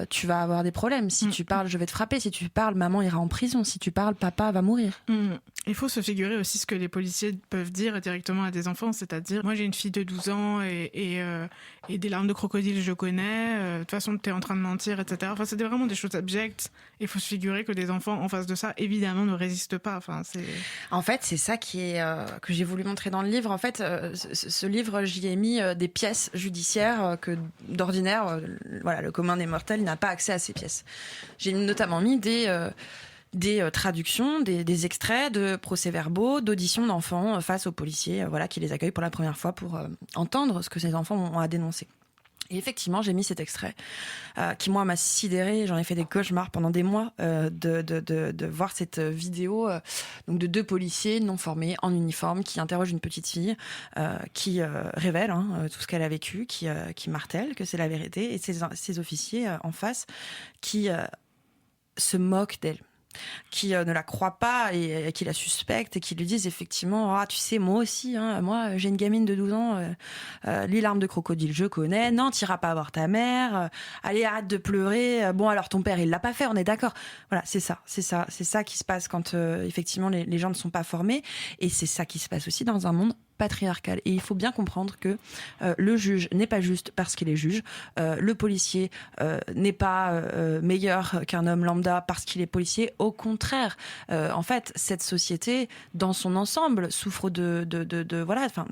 tu vas avoir des problèmes. Si tu parles, je vais te frapper. Si tu parles, maman ira en prison. Si tu parles, papa va mourir. Il faut se figurer aussi ce que les policiers peuvent dire directement à des enfants, c'est-à-dire, moi j'ai une fille de 12 ans et des larmes de crocodile, je connais, de toute façon t'es en train de mentir, etc. Enfin, c'est vraiment des choses abjectes. Il faut se figurer que des enfants en face de ça, évidemment, ne résistent pas. En fait, c'est ça qui est que j'ai voulu montrer dans le livre. En fait, ce livre, j'y ai mis des pièces judiciaires que d'ordinaire, le commun des mortels n'a pas accès à ces pièces. J'ai notamment mis des traductions, des extraits de procès-verbaux, d'auditions d'enfants face aux policiers, qui les accueillent pour la première fois pour entendre ce que ces enfants ont à dénoncer. Et effectivement, j'ai mis cet extrait qui, moi, m'a sidérée. J'en ai fait des cauchemars pendant des mois de voir cette vidéo donc de 2 policiers non formés, en uniforme, qui interrogent une petite fille, qui révèle tout ce qu'elle a vécu, qui martèle que c'est la vérité, et ces officiers en face qui se moquent d'elle, qui ne la croient pas et qui la suspectent et qui lui disent effectivement tu sais, moi aussi, moi j'ai une gamine de 12 ans, les larmes de crocodile je connais, non t'iras pas voir ta mère, allez arrête de pleurer, bon alors ton père il l'a pas fait, on est d'accord. Voilà, c'est ça qui se passe quand effectivement les gens ne sont pas formés, et c'est ça qui se passe aussi dans un monde patriarcal. Et il faut bien comprendre que le juge n'est pas juste parce qu'il est juge, le policier n'est pas meilleur qu'un homme lambda parce qu'il est policier. Au contraire, en fait, cette société dans son ensemble souffre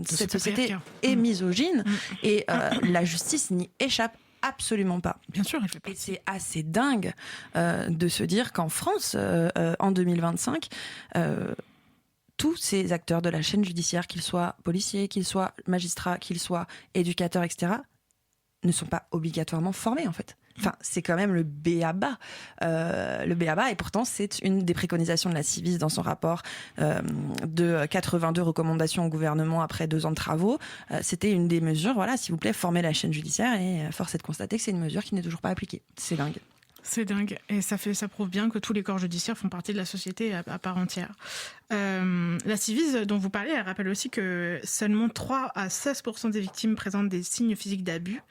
cette société est misogyne, et la justice n'y échappe absolument pas. Bien sûr, et c'est assez dingue de se dire qu'en France, en 2025, tous ces acteurs de la chaîne judiciaire, qu'ils soient policiers, qu'ils soient magistrats, qu'ils soient éducateurs, etc., ne sont pas obligatoirement formés, en fait. Enfin, c'est quand même le b.a.-ba. Le b.a.-ba, et pourtant, c'est une des préconisations de la Civis dans son rapport de 82 recommandations au gouvernement après 2 ans de travaux. C'était une des mesures, voilà, s'il vous plaît, former la chaîne judiciaire, et force est de constater que c'est une mesure qui n'est toujours pas appliquée. C'est dingue. C'est dingue, et ça prouve bien que tous les corps judiciaires font partie de la société à part entière. La Civis dont vous parlez, elle rappelle aussi que seulement 3 à 16% des victimes présentent des signes physiques d'abus.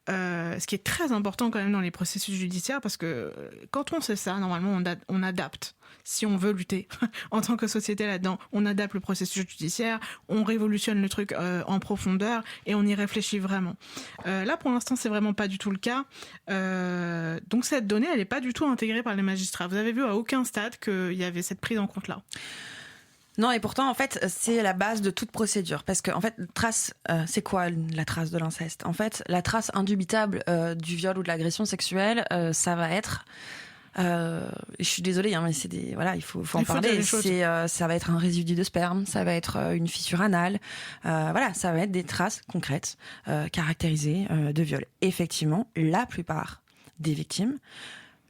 Ce qui est très important quand même dans les processus judiciaires, parce que quand on sait ça, normalement on adapte. Si on veut lutter en tant que société là-dedans, on adapte le processus judiciaire, on révolutionne le truc en profondeur et on y réfléchit vraiment. Là, pour l'instant, c'est vraiment pas du tout le cas. Donc cette donnée, elle n'est pas du tout intégrée par les magistrats. Vous avez vu à aucun stade qu'il y avait cette prise en compte-là? Non, et pourtant, en fait, c'est la base de toute procédure. Parce que, en fait, trace, c'est quoi la trace de l'inceste? En fait, la trace indubitable du viol ou de l'agression sexuelle, ça va être... je suis désolée, hein, mais c'est des, voilà, il faut en parler. Ça va être un résidu de sperme, ça va être une fissure anale, voilà, ça va être des traces concrètes, caractérisées de viol. Effectivement, la plupart des victimes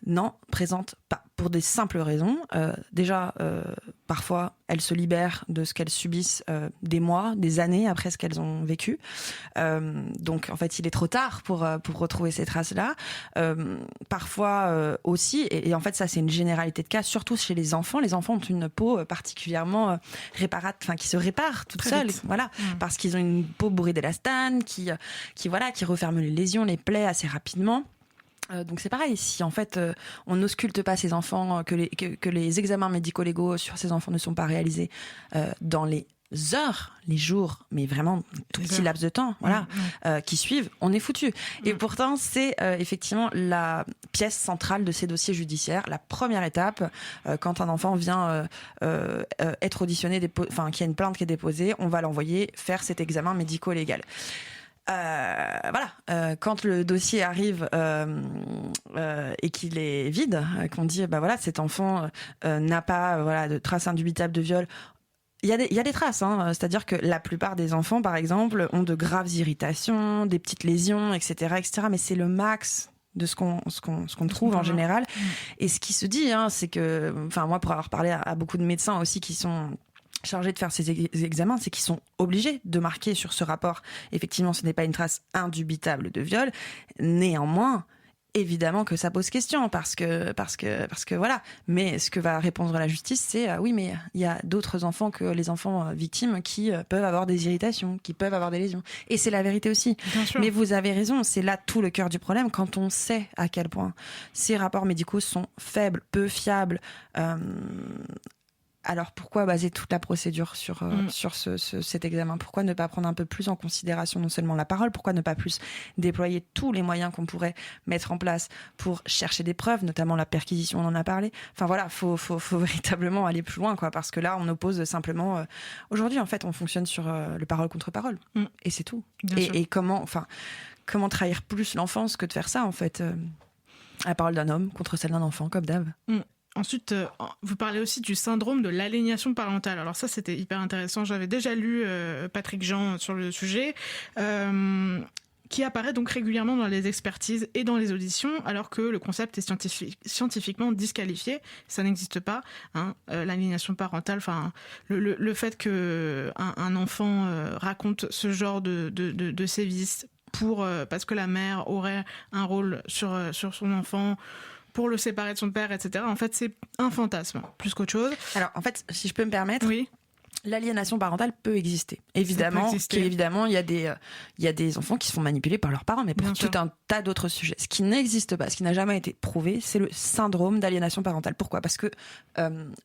n'en présentent pas, pour des simples raisons. Déjà, parfois, elles se libèrent de ce qu'elles subissent des mois, des années après ce qu'elles ont vécu. Donc, en fait, il est trop tard pour retrouver ces traces-là. Parfois aussi, et en fait, ça, c'est une généralité de cas, surtout chez les enfants. Les enfants ont une peau particulièrement qui se répare toute seule, voilà, parce qu'ils ont une peau bourrée d'élastane, qui referme les lésions, les plaies assez rapidement. Donc c'est pareil, si en fait on n'ausculte pas ces enfants, que les examens médico-légaux sur ces enfants ne sont pas réalisés dans les heures, les jours, mais vraiment tout petit laps de temps, voilà, qui suivent, on est foutu. Et pourtant, c'est effectivement la pièce centrale de ces dossiers judiciaires. La première étape, quand un enfant vient être auditionné, qu'il y a une plainte qui est déposée, on va l'envoyer faire cet examen médico-légal. Quand le dossier arrive et qu'il est vide, qu'on dit cet enfant n'a pas de traces indubitables de viol, il y a des traces, c'est-à-dire que la plupart des enfants, par exemple, ont de graves irritations, des petites lésions, etc., mais c'est le max de ce qu'on trouve en général. Et ce qui se dit, c'est que, moi, pour avoir parlé à beaucoup de médecins aussi qui sont chargés de faire ces examens, c'est qu'ils sont obligés de marquer sur ce rapport. Effectivement, ce n'est pas une trace indubitable de viol. Néanmoins, évidemment que ça pose question parce que voilà. Mais ce que va répondre la justice, c'est oui, mais il y a d'autres enfants que les enfants victimes qui peuvent avoir des irritations, qui peuvent avoir des lésions. Et c'est la vérité aussi. Mais vous avez raison, c'est là tout le cœur du problème quand on sait à quel point ces rapports médicaux sont faibles, peu fiables. Alors pourquoi baser toute la procédure sur cet examen? Pourquoi ne pas prendre un peu plus en considération non seulement la parole, pourquoi ne pas plus déployer tous les moyens qu'on pourrait mettre en place pour chercher des preuves, notamment la perquisition, on en a parlé. Enfin voilà, faut véritablement aller plus loin, quoi, parce que là on oppose simplement. Aujourd'hui en fait on fonctionne sur le parole contre parole et c'est tout. Et comment trahir plus l'enfance que de faire ça en fait, la parole d'un homme contre celle d'un enfant comme d'hab. Ensuite, vous parlez aussi du syndrome de l'aliénation parentale. Alors ça, c'était hyper intéressant. J'avais déjà lu Patrick Jean sur le sujet, qui apparaît donc régulièrement dans les expertises et dans les auditions, alors que le concept est scientifiquement disqualifié. Ça n'existe pas, l'aliénation parentale. Enfin, le fait que un enfant raconte ce genre de sévices parce que la mère aurait un rôle sur son enfant, pour le séparer de son père, etc. En fait, c'est un fantasme, plus qu'autre chose. Alors, en fait, si je peux me permettre, oui. L'aliénation parentale peut exister. Évidemment, il y a des enfants qui se font manipuler par leurs parents, mais pour tout un tas d'autres sujets. Ce qui n'existe pas, ce qui n'a jamais été prouvé, c'est le syndrome d'aliénation parentale. Pourquoi ? Parce que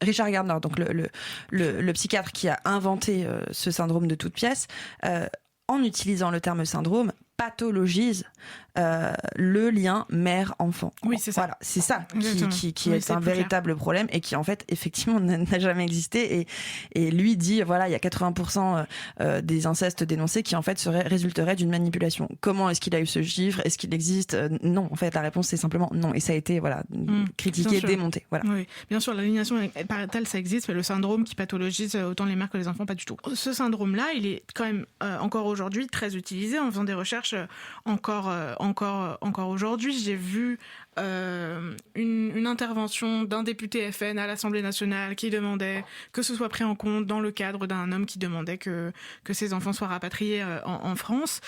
Richard Gardner, donc le psychiatre qui a inventé ce syndrome de toute pièce, en utilisant le terme syndrome, pathologise le lien mère-enfant. Oui, c'est ça. Voilà, c'est ça Exactement. qui Oui, est c'est un plus véritable problème et qui en fait effectivement n'a jamais existé et lui dit voilà il y a 80% des incestes dénoncés qui en fait résulteraient d'une manipulation. Comment est-ce qu'il a eu ce chiffre? Est-ce qu'il existe? Non, en fait la réponse c'est simplement non et ça a été critiqué, démonté. Voilà. Oui, bien sûr, l'aliénation parentale ça existe, mais le syndrome qui pathologise autant les mères que les enfants pas du tout. Ce syndrome-là, il est quand même encore aujourd'hui très utilisé en faisant des recherches encore aujourd'hui. J'ai vu une intervention d'un député FN à l'Assemblée nationale qui demandait que ce soit pris en compte dans le cadre d'un homme qui demandait que ses enfants soient rapatriés en France.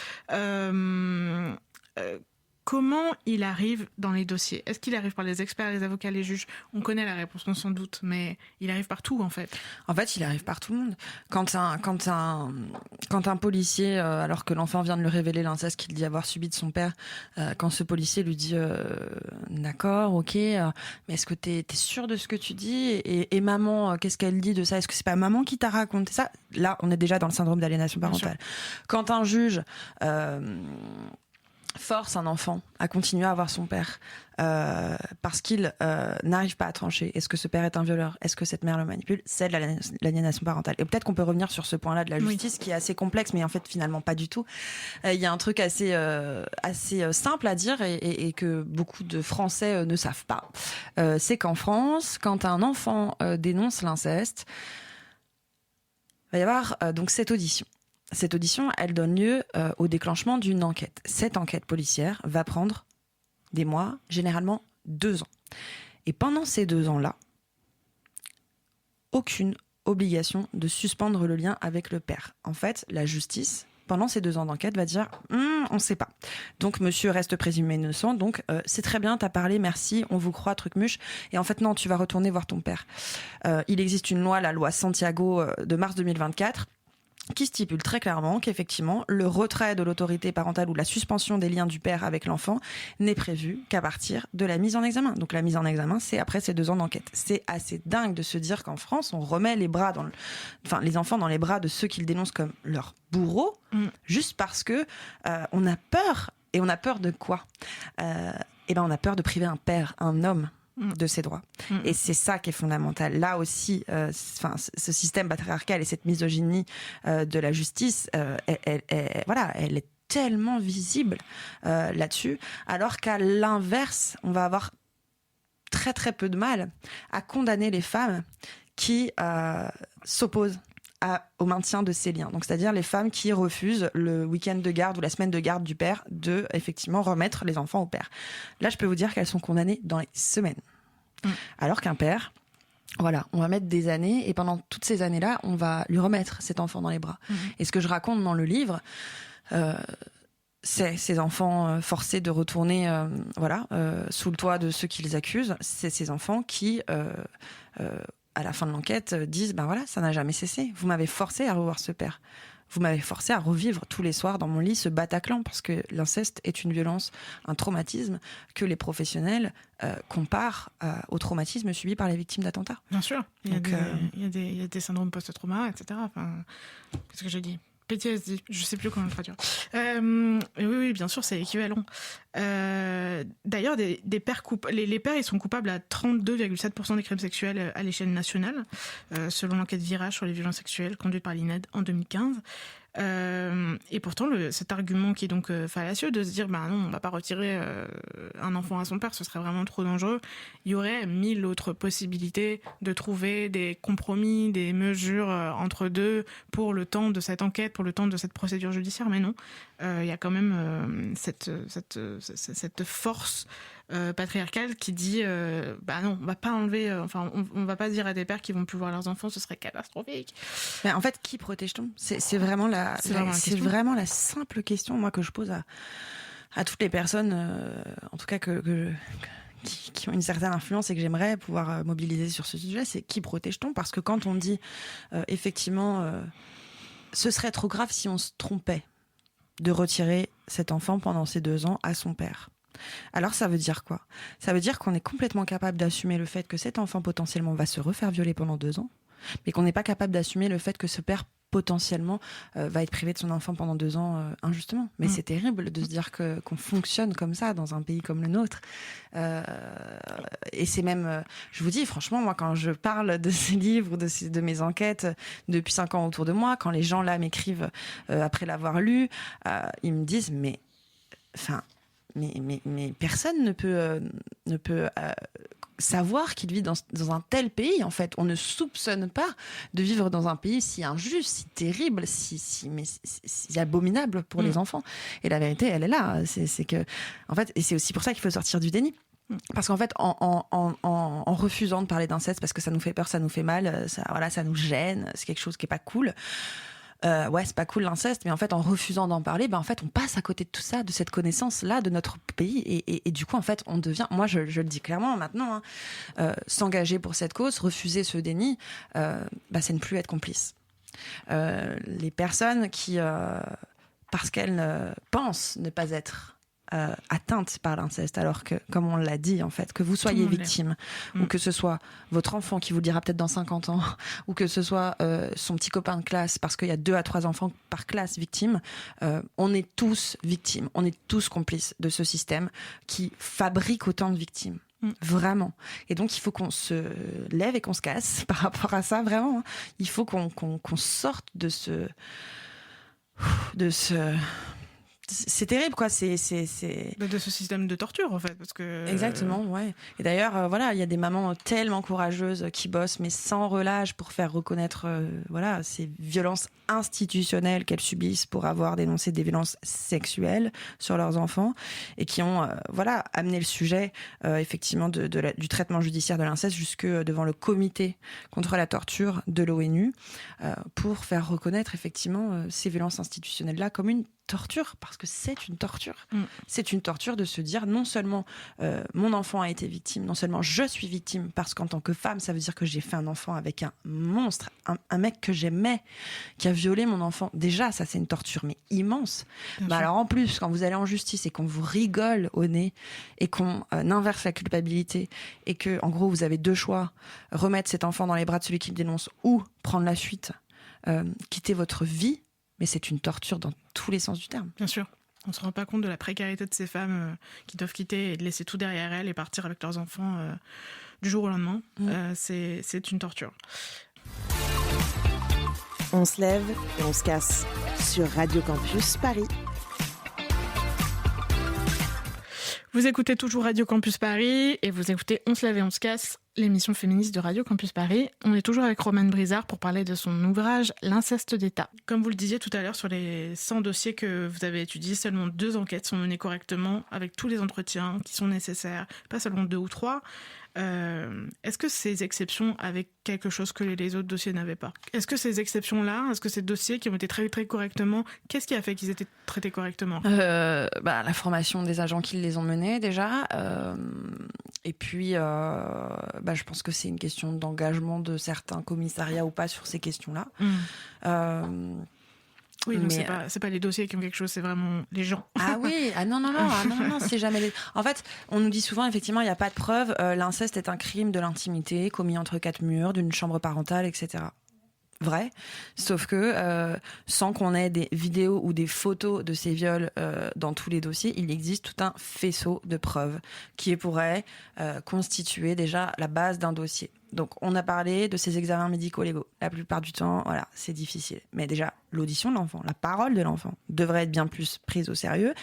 Comment il arrive dans les dossiers? Est-ce qu'il arrive par les experts, les avocats, les juges? On connaît la réponse, on sans doute, mais il arrive partout en fait. En fait, il arrive par tout le monde. Quand un policier, alors que l'enfant vient de lui révéler l'inceste qu'il dit avoir subi de son père, quand ce policier lui dit d'accord, ok, mais est-ce que t'es sûr de ce que tu dis et maman, qu'est-ce qu'elle dit de ça? Est-ce que c'est pas maman qui t'a raconté ça? Là, on est déjà dans le syndrome d'aliénation parentale. Quand un juge force un enfant à continuer à voir son père parce qu'il n'arrive pas à trancher. Est-ce que ce père est un violeur? Est-ce que cette mère le manipule? C'est de l'aliénation parentale. Et peut-être qu'on peut revenir sur ce point-là de la justice qui est assez complexe, mais en fait finalement pas du tout. Il y a un truc assez simple à dire et que beaucoup de Français ne savent pas. C'est qu'en France, quand un enfant dénonce l'inceste, il va y avoir donc cette audition. Cette audition, elle donne lieu au déclenchement d'une enquête. Cette enquête policière va prendre des mois, généralement 2 ans. Et pendant ces 2 ans-là, aucune obligation de suspendre le lien avec le père. En fait, la justice, pendant ces 2 ans d'enquête, va dire on ne sait pas. Donc monsieur reste présumé innocent, donc c'est très bien, t'as parlé, merci, on vous croit, truc muche. Et en fait non, tu vas retourner voir ton père. Il existe une loi, la loi Santiago de mars 2024, qui stipule très clairement qu'effectivement, le retrait de l'autorité parentale ou la suspension des liens du père avec l'enfant n'est prévu qu'à partir de la mise en examen. Donc la mise en examen, c'est après ces 2 ans d'enquête. C'est assez dingue de se dire qu'en France, on remet les enfants dans les bras de ceux qu'ils dénoncent comme leurs bourreaux, juste parce que on a peur. Et on a peur de quoi? On a peur de priver un père, un homme, de ses droits. Et c'est ça qui est fondamental. Là aussi, ce système patriarcal et cette misogynie de la justice, elle est tellement visible là-dessus, alors qu'à l'inverse, on va avoir très très peu de mal à condamner les femmes qui s'opposent au maintien de ces liens. Donc, c'est-à-dire les femmes qui refusent le week-end de garde ou la semaine de garde du père de, effectivement, remettre les enfants au père. Là, je peux vous dire qu'elles sont condamnées dans les semaines. Alors qu'un père, voilà, on va mettre des années et pendant toutes ces années-là, on va lui remettre cet enfant dans les bras. Et ce que je raconte dans le livre, c'est ces enfants forcés de retourner sous le toit de ceux qui les accusent. C'est ces enfants qui... à la fin de l'enquête, disent ça n'a jamais cessé. Vous m'avez forcé à revoir ce père. Vous m'avez forcé à revivre tous les soirs dans mon lit ce Bataclan, parce que l'inceste est une violence, un traumatisme que les professionnels comparent au traumatisme subi par les victimes d'attentats. Bien sûr. Il y a des syndromes post-trauma, etc. Qu'est-ce que j'ai dit? PTSD, je sais plus comment le traduire. Oui, bien sûr, c'est équivalent. D'ailleurs, des pères les pères, ils sont coupables à 32,7% des crimes sexuels à l'échelle nationale, selon l'enquête Virage sur les violences sexuelles conduite par l'INED en 2015. Et pourtant, cet argument qui est donc fallacieux de se dire non, on va pas retirer un enfant à son père, ce serait vraiment trop dangereux. Il y aurait 1000 autres possibilités de trouver des compromis, des mesures entre deux pour le temps de cette enquête, pour le temps de cette procédure judiciaire. Mais non, il y a quand même cette force patriarcale qui dit non, on va pas enlever, on va pas dire à des pères qu'ils vont plus voir leurs enfants, ce serait catastrophique. Mais en fait, qui protège-t-on? C'est vraiment vraiment la simple question, moi, que je pose à toutes les personnes, en tout cas qui ont une certaine influence et que j'aimerais pouvoir mobiliser sur ce sujet, c'est qui protège-t-on? Parce que quand on dit effectivement ce serait trop grave si on se trompait de retirer cet enfant pendant ces 2 ans à son père. Alors ça veut dire quoi? Ça veut dire qu'on est complètement capable d'assumer le fait que cet enfant potentiellement va se refaire violer pendant 2 ans, mais qu'on n'est pas capable d'assumer le fait que ce père potentiellement va être privé de son enfant pendant 2 ans injustement. Mais c'est terrible de se dire qu'on fonctionne comme ça dans un pays comme le nôtre. Et c'est même, je vous dis franchement, moi quand je parle de ces livres, de mes enquêtes depuis 5 ans autour de moi, quand les gens là m'écrivent après l'avoir lu, ils me disent mais personne ne peut savoir qu'il vit dans un tel pays. En fait, on ne soupçonne pas de vivre dans un pays si injuste, si terrible, si abominable pour les enfants. Et la vérité, elle est là. C'est que, en fait, et c'est aussi pour ça qu'il faut sortir du déni. Parce qu'en fait, en refusant de parler d'inceste, parce que ça nous fait peur, ça nous fait mal, ça nous gêne, c'est quelque chose qui est pas cool. C'est pas cool l'inceste, mais en fait en refusant d'en parler, en fait on passe à côté de tout ça, de cette connaissance là de notre pays, et du coup en fait on devient, moi je le dis clairement maintenant, s'engager pour cette cause, refuser ce déni, c'est ne plus être complice. Les personnes qui parce qu'elles pensent ne pas être atteinte par l'inceste, alors que, comme on l'a dit en fait, que vous soyez victime, ou que ce soit votre enfant qui vous le dira peut-être dans 50 ans, ou que ce soit son petit copain de classe, parce qu'il y a 2 à 3 enfants par classe victimes, on est tous victimes, on est tous complices de ce système qui fabrique autant de victimes. Vraiment. Et donc il faut qu'on se lève et qu'on se casse par rapport à ça, vraiment. Il faut qu'on sorte de ce c'est terrible, quoi. C'est de ce système de torture, en fait, parce que exactement, ouais. Et d'ailleurs, il y a des mamans tellement courageuses qui bossent, mais sans relâche, pour faire reconnaître, ces violences institutionnelles qu'elles subissent pour avoir dénoncé des violences sexuelles sur leurs enfants, et qui ont, amené le sujet, effectivement, du traitement judiciaire de l'inceste jusque devant le comité contre la torture de l'ONU, pour faire reconnaître effectivement ces violences institutionnelles-là comme une torture, parce que c'est une torture. C'est une torture de se dire non seulement mon enfant a été victime, non seulement je suis victime, parce qu'en tant que femme, ça veut dire que j'ai fait un enfant avec un monstre, un mec que j'aimais, qui a violé mon enfant. Déjà, ça c'est une torture, mais immense. Alors en plus, quand vous allez en justice et qu'on vous rigole au nez et qu'on inverse la culpabilité, et que en gros vous avez 2 choix, remettre cet enfant dans les bras de celui qui le dénonce ou prendre la fuite, quitter votre vie, mais c'est une torture dans tous les sens du terme. Bien sûr. On ne se rend pas compte de la précarité de ces femmes qui doivent quitter et de laisser tout derrière elles et partir avec leurs enfants du jour au lendemain. C'est une torture. On se lève et on se casse sur Radio Campus Paris. Vous écoutez toujours Radio Campus Paris et vous écoutez On se lève et on se casse, l'émission féministe de Radio Campus Paris. On est toujours avec Romane Brizard pour parler de son ouvrage « L'inceste d'État ». Comme vous le disiez tout à l'heure, sur les 100 dossiers que vous avez étudiés, seulement 2 enquêtes sont menées correctement, avec tous les entretiens qui sont nécessaires, pas seulement 2 ou 3. Est-ce que ces exceptions avaient quelque chose que les autres dossiers n'avaient pas ? Est-ce que ces exceptions-là, est-ce que ces dossiers qui ont été traités correctement, qu'est-ce qui a fait qu'ils étaient traités correctement ? La formation des agents qui les ont menés déjà, et puis je pense que c'est une question d'engagement de certains commissariats ou pas sur ces questions-là. Oui, donc c'est pas les dossiers qui ont quelque chose, c'est vraiment les gens. Ah oui, non, c'est jamais les... En fait, on nous dit souvent, effectivement, il n'y a pas de preuve, l'inceste est un crime de l'intimité commis entre 4 murs, d'une chambre parentale, etc. Vrai, sauf que sans qu'on ait des vidéos ou des photos de ces viols dans tous les dossiers, il existe tout un faisceau de preuves qui pourrait constituer déjà la base d'un dossier. Donc on a parlé de ces examens médico-légaux. La plupart du temps, c'est difficile. Mais déjà, l'audition de l'enfant, la parole de l'enfant devrait être bien plus prise au sérieux,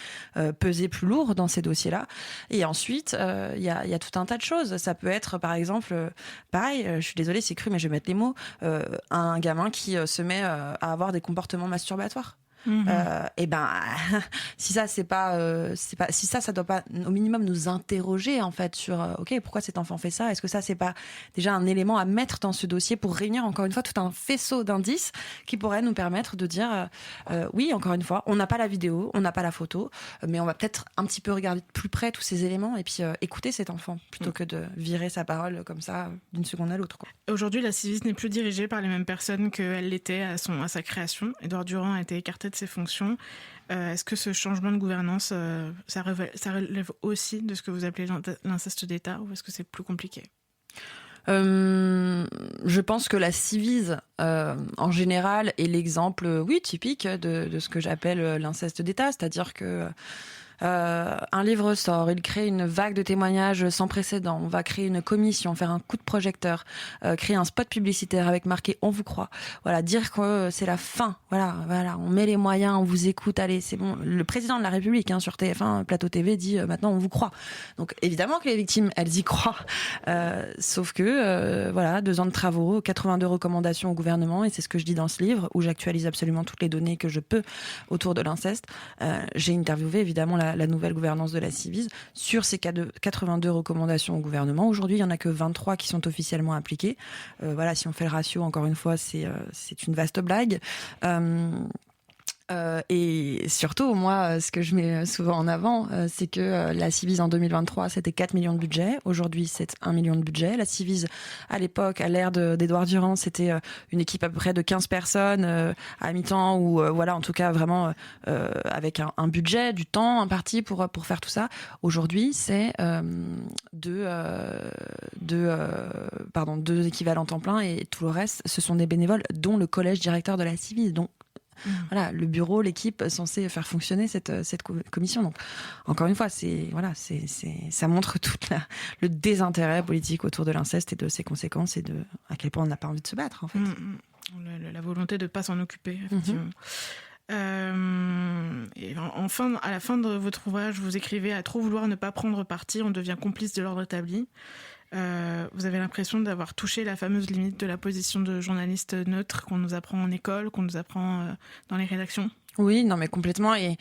peser plus lourd dans ces dossiers-là. Et ensuite, il y a tout un tas de choses. Ça peut être, par exemple, pareil, je suis désolée, c'est cru, mais je vais mettre les mots, un gamin qui se met à avoir des comportements masturbatoires. Si ça ça doit pas au minimum nous interroger en fait sur pourquoi cet enfant fait ça, est-ce que ça c'est pas déjà un élément à mettre dans ce dossier pour réunir encore une fois tout un faisceau d'indices qui pourrait nous permettre de dire oui, encore une fois, on n'a pas la vidéo, on n'a pas la photo, mais on va peut-être un petit peu regarder de plus près tous ces éléments et puis écouter cet enfant plutôt que de virer sa parole comme ça d'une seconde à l'autre, quoi. Aujourd'hui, la Civis n'est plus dirigée par les mêmes personnes qu'elle l'était à sa création. Édouard Durand a été écarté de ses fonctions. Est-ce que ce changement de gouvernance, ça relève aussi de ce que vous appelez l'inceste d'État, ou est-ce que c'est plus compliqué ? Je pense que la Civise, en général, est l'exemple, typique de ce que j'appelle l'inceste d'État, c'est-à-dire que un livre sort, il crée une vague de témoignages sans précédent, on va créer une commission, faire un coup de projecteur, créer un spot publicitaire avec marqué « On vous croit ». Voilà, dire que c'est la fin, voilà, on met les moyens, on vous écoute, allez, c'est bon. Le président de la République, sur TF1, Plateau TV, dit maintenant on vous croit. Donc évidemment que les victimes, elles y croient, sauf que 2 ans de travaux, 82 recommandations au gouvernement, et c'est ce que je dis dans ce livre, où j'actualise absolument toutes les données que je peux autour de l'inceste. J'ai interviewé évidemment la nouvelle gouvernance de la Civise sur ces 82 recommandations au gouvernement. Aujourd'hui, il n'y en a que 23 qui sont officiellement appliquées. Si on fait le ratio, encore une fois, c'est une vaste blague. Et surtout, moi, ce que je mets souvent en avant, c'est que la Civise en 2023, c'était 4 millions de budget. Aujourd'hui, c'est 1 million de budget. La Civise, à l'époque, à l'ère d'Édouard Durand, c'était une équipe à peu près de 15 personnes à mi-temps, ou en tout cas vraiment avec un budget, du temps imparti pour faire tout ça. Aujourd'hui, c'est 2 équivalents temps plein, et tout le reste, ce sont des bénévoles, dont le collège directeur de la Civise. Donc, voilà, le bureau, l'équipe censée faire fonctionner cette commission. Donc, encore une fois, ça montre tout le désintérêt politique autour de l'inceste et de ses conséquences, et à quel point on n'a pas envie de se battre, en fait. La volonté de ne pas s'en occuper, effectivement. Et enfin, à la fin de votre ouvrage, vous écrivez « À trop vouloir ne pas prendre parti, on devient complice de l'ordre établi ». Vous avez l'impression d'avoir touché la fameuse limite de la position de journaliste neutre qu'on nous apprend en école, qu'on nous apprend dans les rédactions. Oui, non mais complètement, et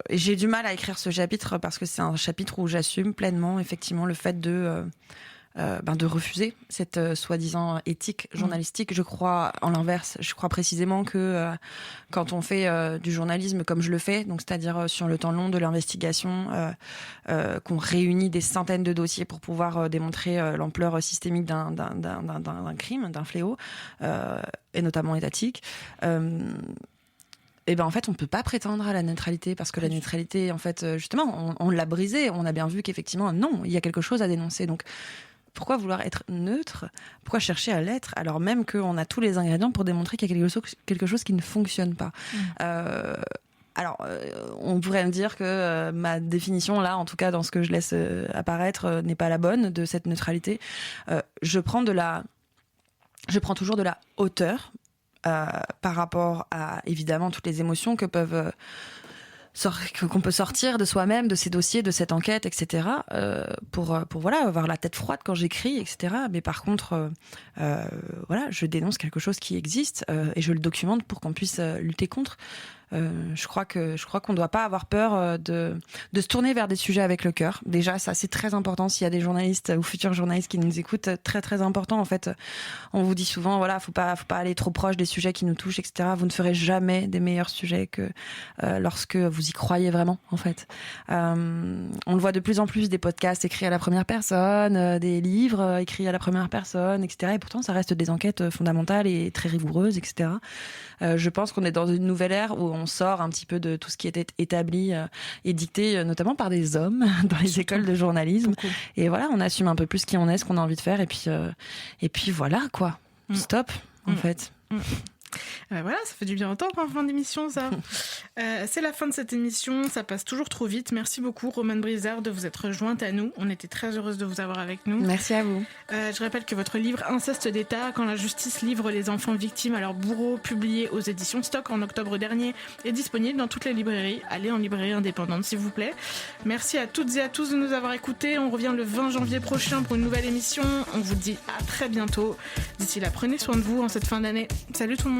j'ai du mal à écrire ce chapitre parce que c'est un chapitre où j'assume pleinement effectivement le fait de refuser cette soi-disant éthique journalistique. Je crois en l'inverse. Je crois précisément que quand on fait du journalisme comme je le fais, donc c'est-à-dire sur le temps long de l'investigation, qu'on réunit des centaines de dossiers pour pouvoir démontrer l'ampleur systémique d'un crime, d'un fléau, et notamment étatique. En fait, on peut pas prétendre à la neutralité, parce que la neutralité, en fait, justement, on l'a brisée. On a bien vu qu'effectivement, non, il y a quelque chose à dénoncer. Donc, pourquoi vouloir être neutre ? Pourquoi chercher à l'être, alors même qu'on a tous les ingrédients pour démontrer qu'il y a quelque chose qui ne fonctionne pas ? On pourrait me dire que ma définition, là, en tout cas dans ce que je laisse apparaître, n'est pas la bonne de cette neutralité. Je prends toujours de la hauteur par rapport à, évidemment, toutes les émotions qu'on peut sortir de soi-même, de ces dossiers, de cette enquête, etc. Pour avoir la tête froide quand j'écris, etc. Mais par contre, je dénonce quelque chose qui existe et je le documente pour qu'on puisse lutter contre. Je crois qu'on ne doit pas avoir peur de se tourner vers des sujets avec le cœur. Déjà, ça c'est très important. S'il y a des journalistes ou futurs journalistes qui nous écoutent, très très important. En fait, on vous dit souvent, faut pas aller trop proche des sujets qui nous touchent, etc. Vous ne ferez jamais des meilleurs sujets que lorsque vous y croyez vraiment. En fait, on le voit de plus en plus, des podcasts écrits à la première personne, des livres écrits à la première personne, etc. Et pourtant, ça reste des enquêtes fondamentales et très rigoureuses, etc. Je pense qu'on est dans une nouvelle ère où on sort un petit peu de tout ce qui était établi et dicté notamment par des hommes dans les écoles de journalisme. Beaucoup. Et voilà, on assume un peu plus qui on est, ce qu'on a envie de faire, et puis voilà quoi. Stop en fait. Voilà, ça fait du bien entendre en fin d'émission, ça. C'est la fin de cette émission, ça passe toujours trop vite. Merci beaucoup, Romane Brizard, de vous être jointe à nous. On était très heureuse de vous avoir avec nous. Merci à vous. Je rappelle que votre livre Inceste d'État, quand la justice livre les enfants victimes à leurs bourreaux, publié aux éditions Stock en octobre dernier, est disponible dans toutes les librairies. Allez en librairie indépendante, s'il vous plaît. Merci à toutes et à tous de nous avoir écoutés. On revient le 20 janvier prochain pour une nouvelle émission. On vous dit à très bientôt. D'ici là, prenez soin de vous en cette fin d'année. Salut tout le monde.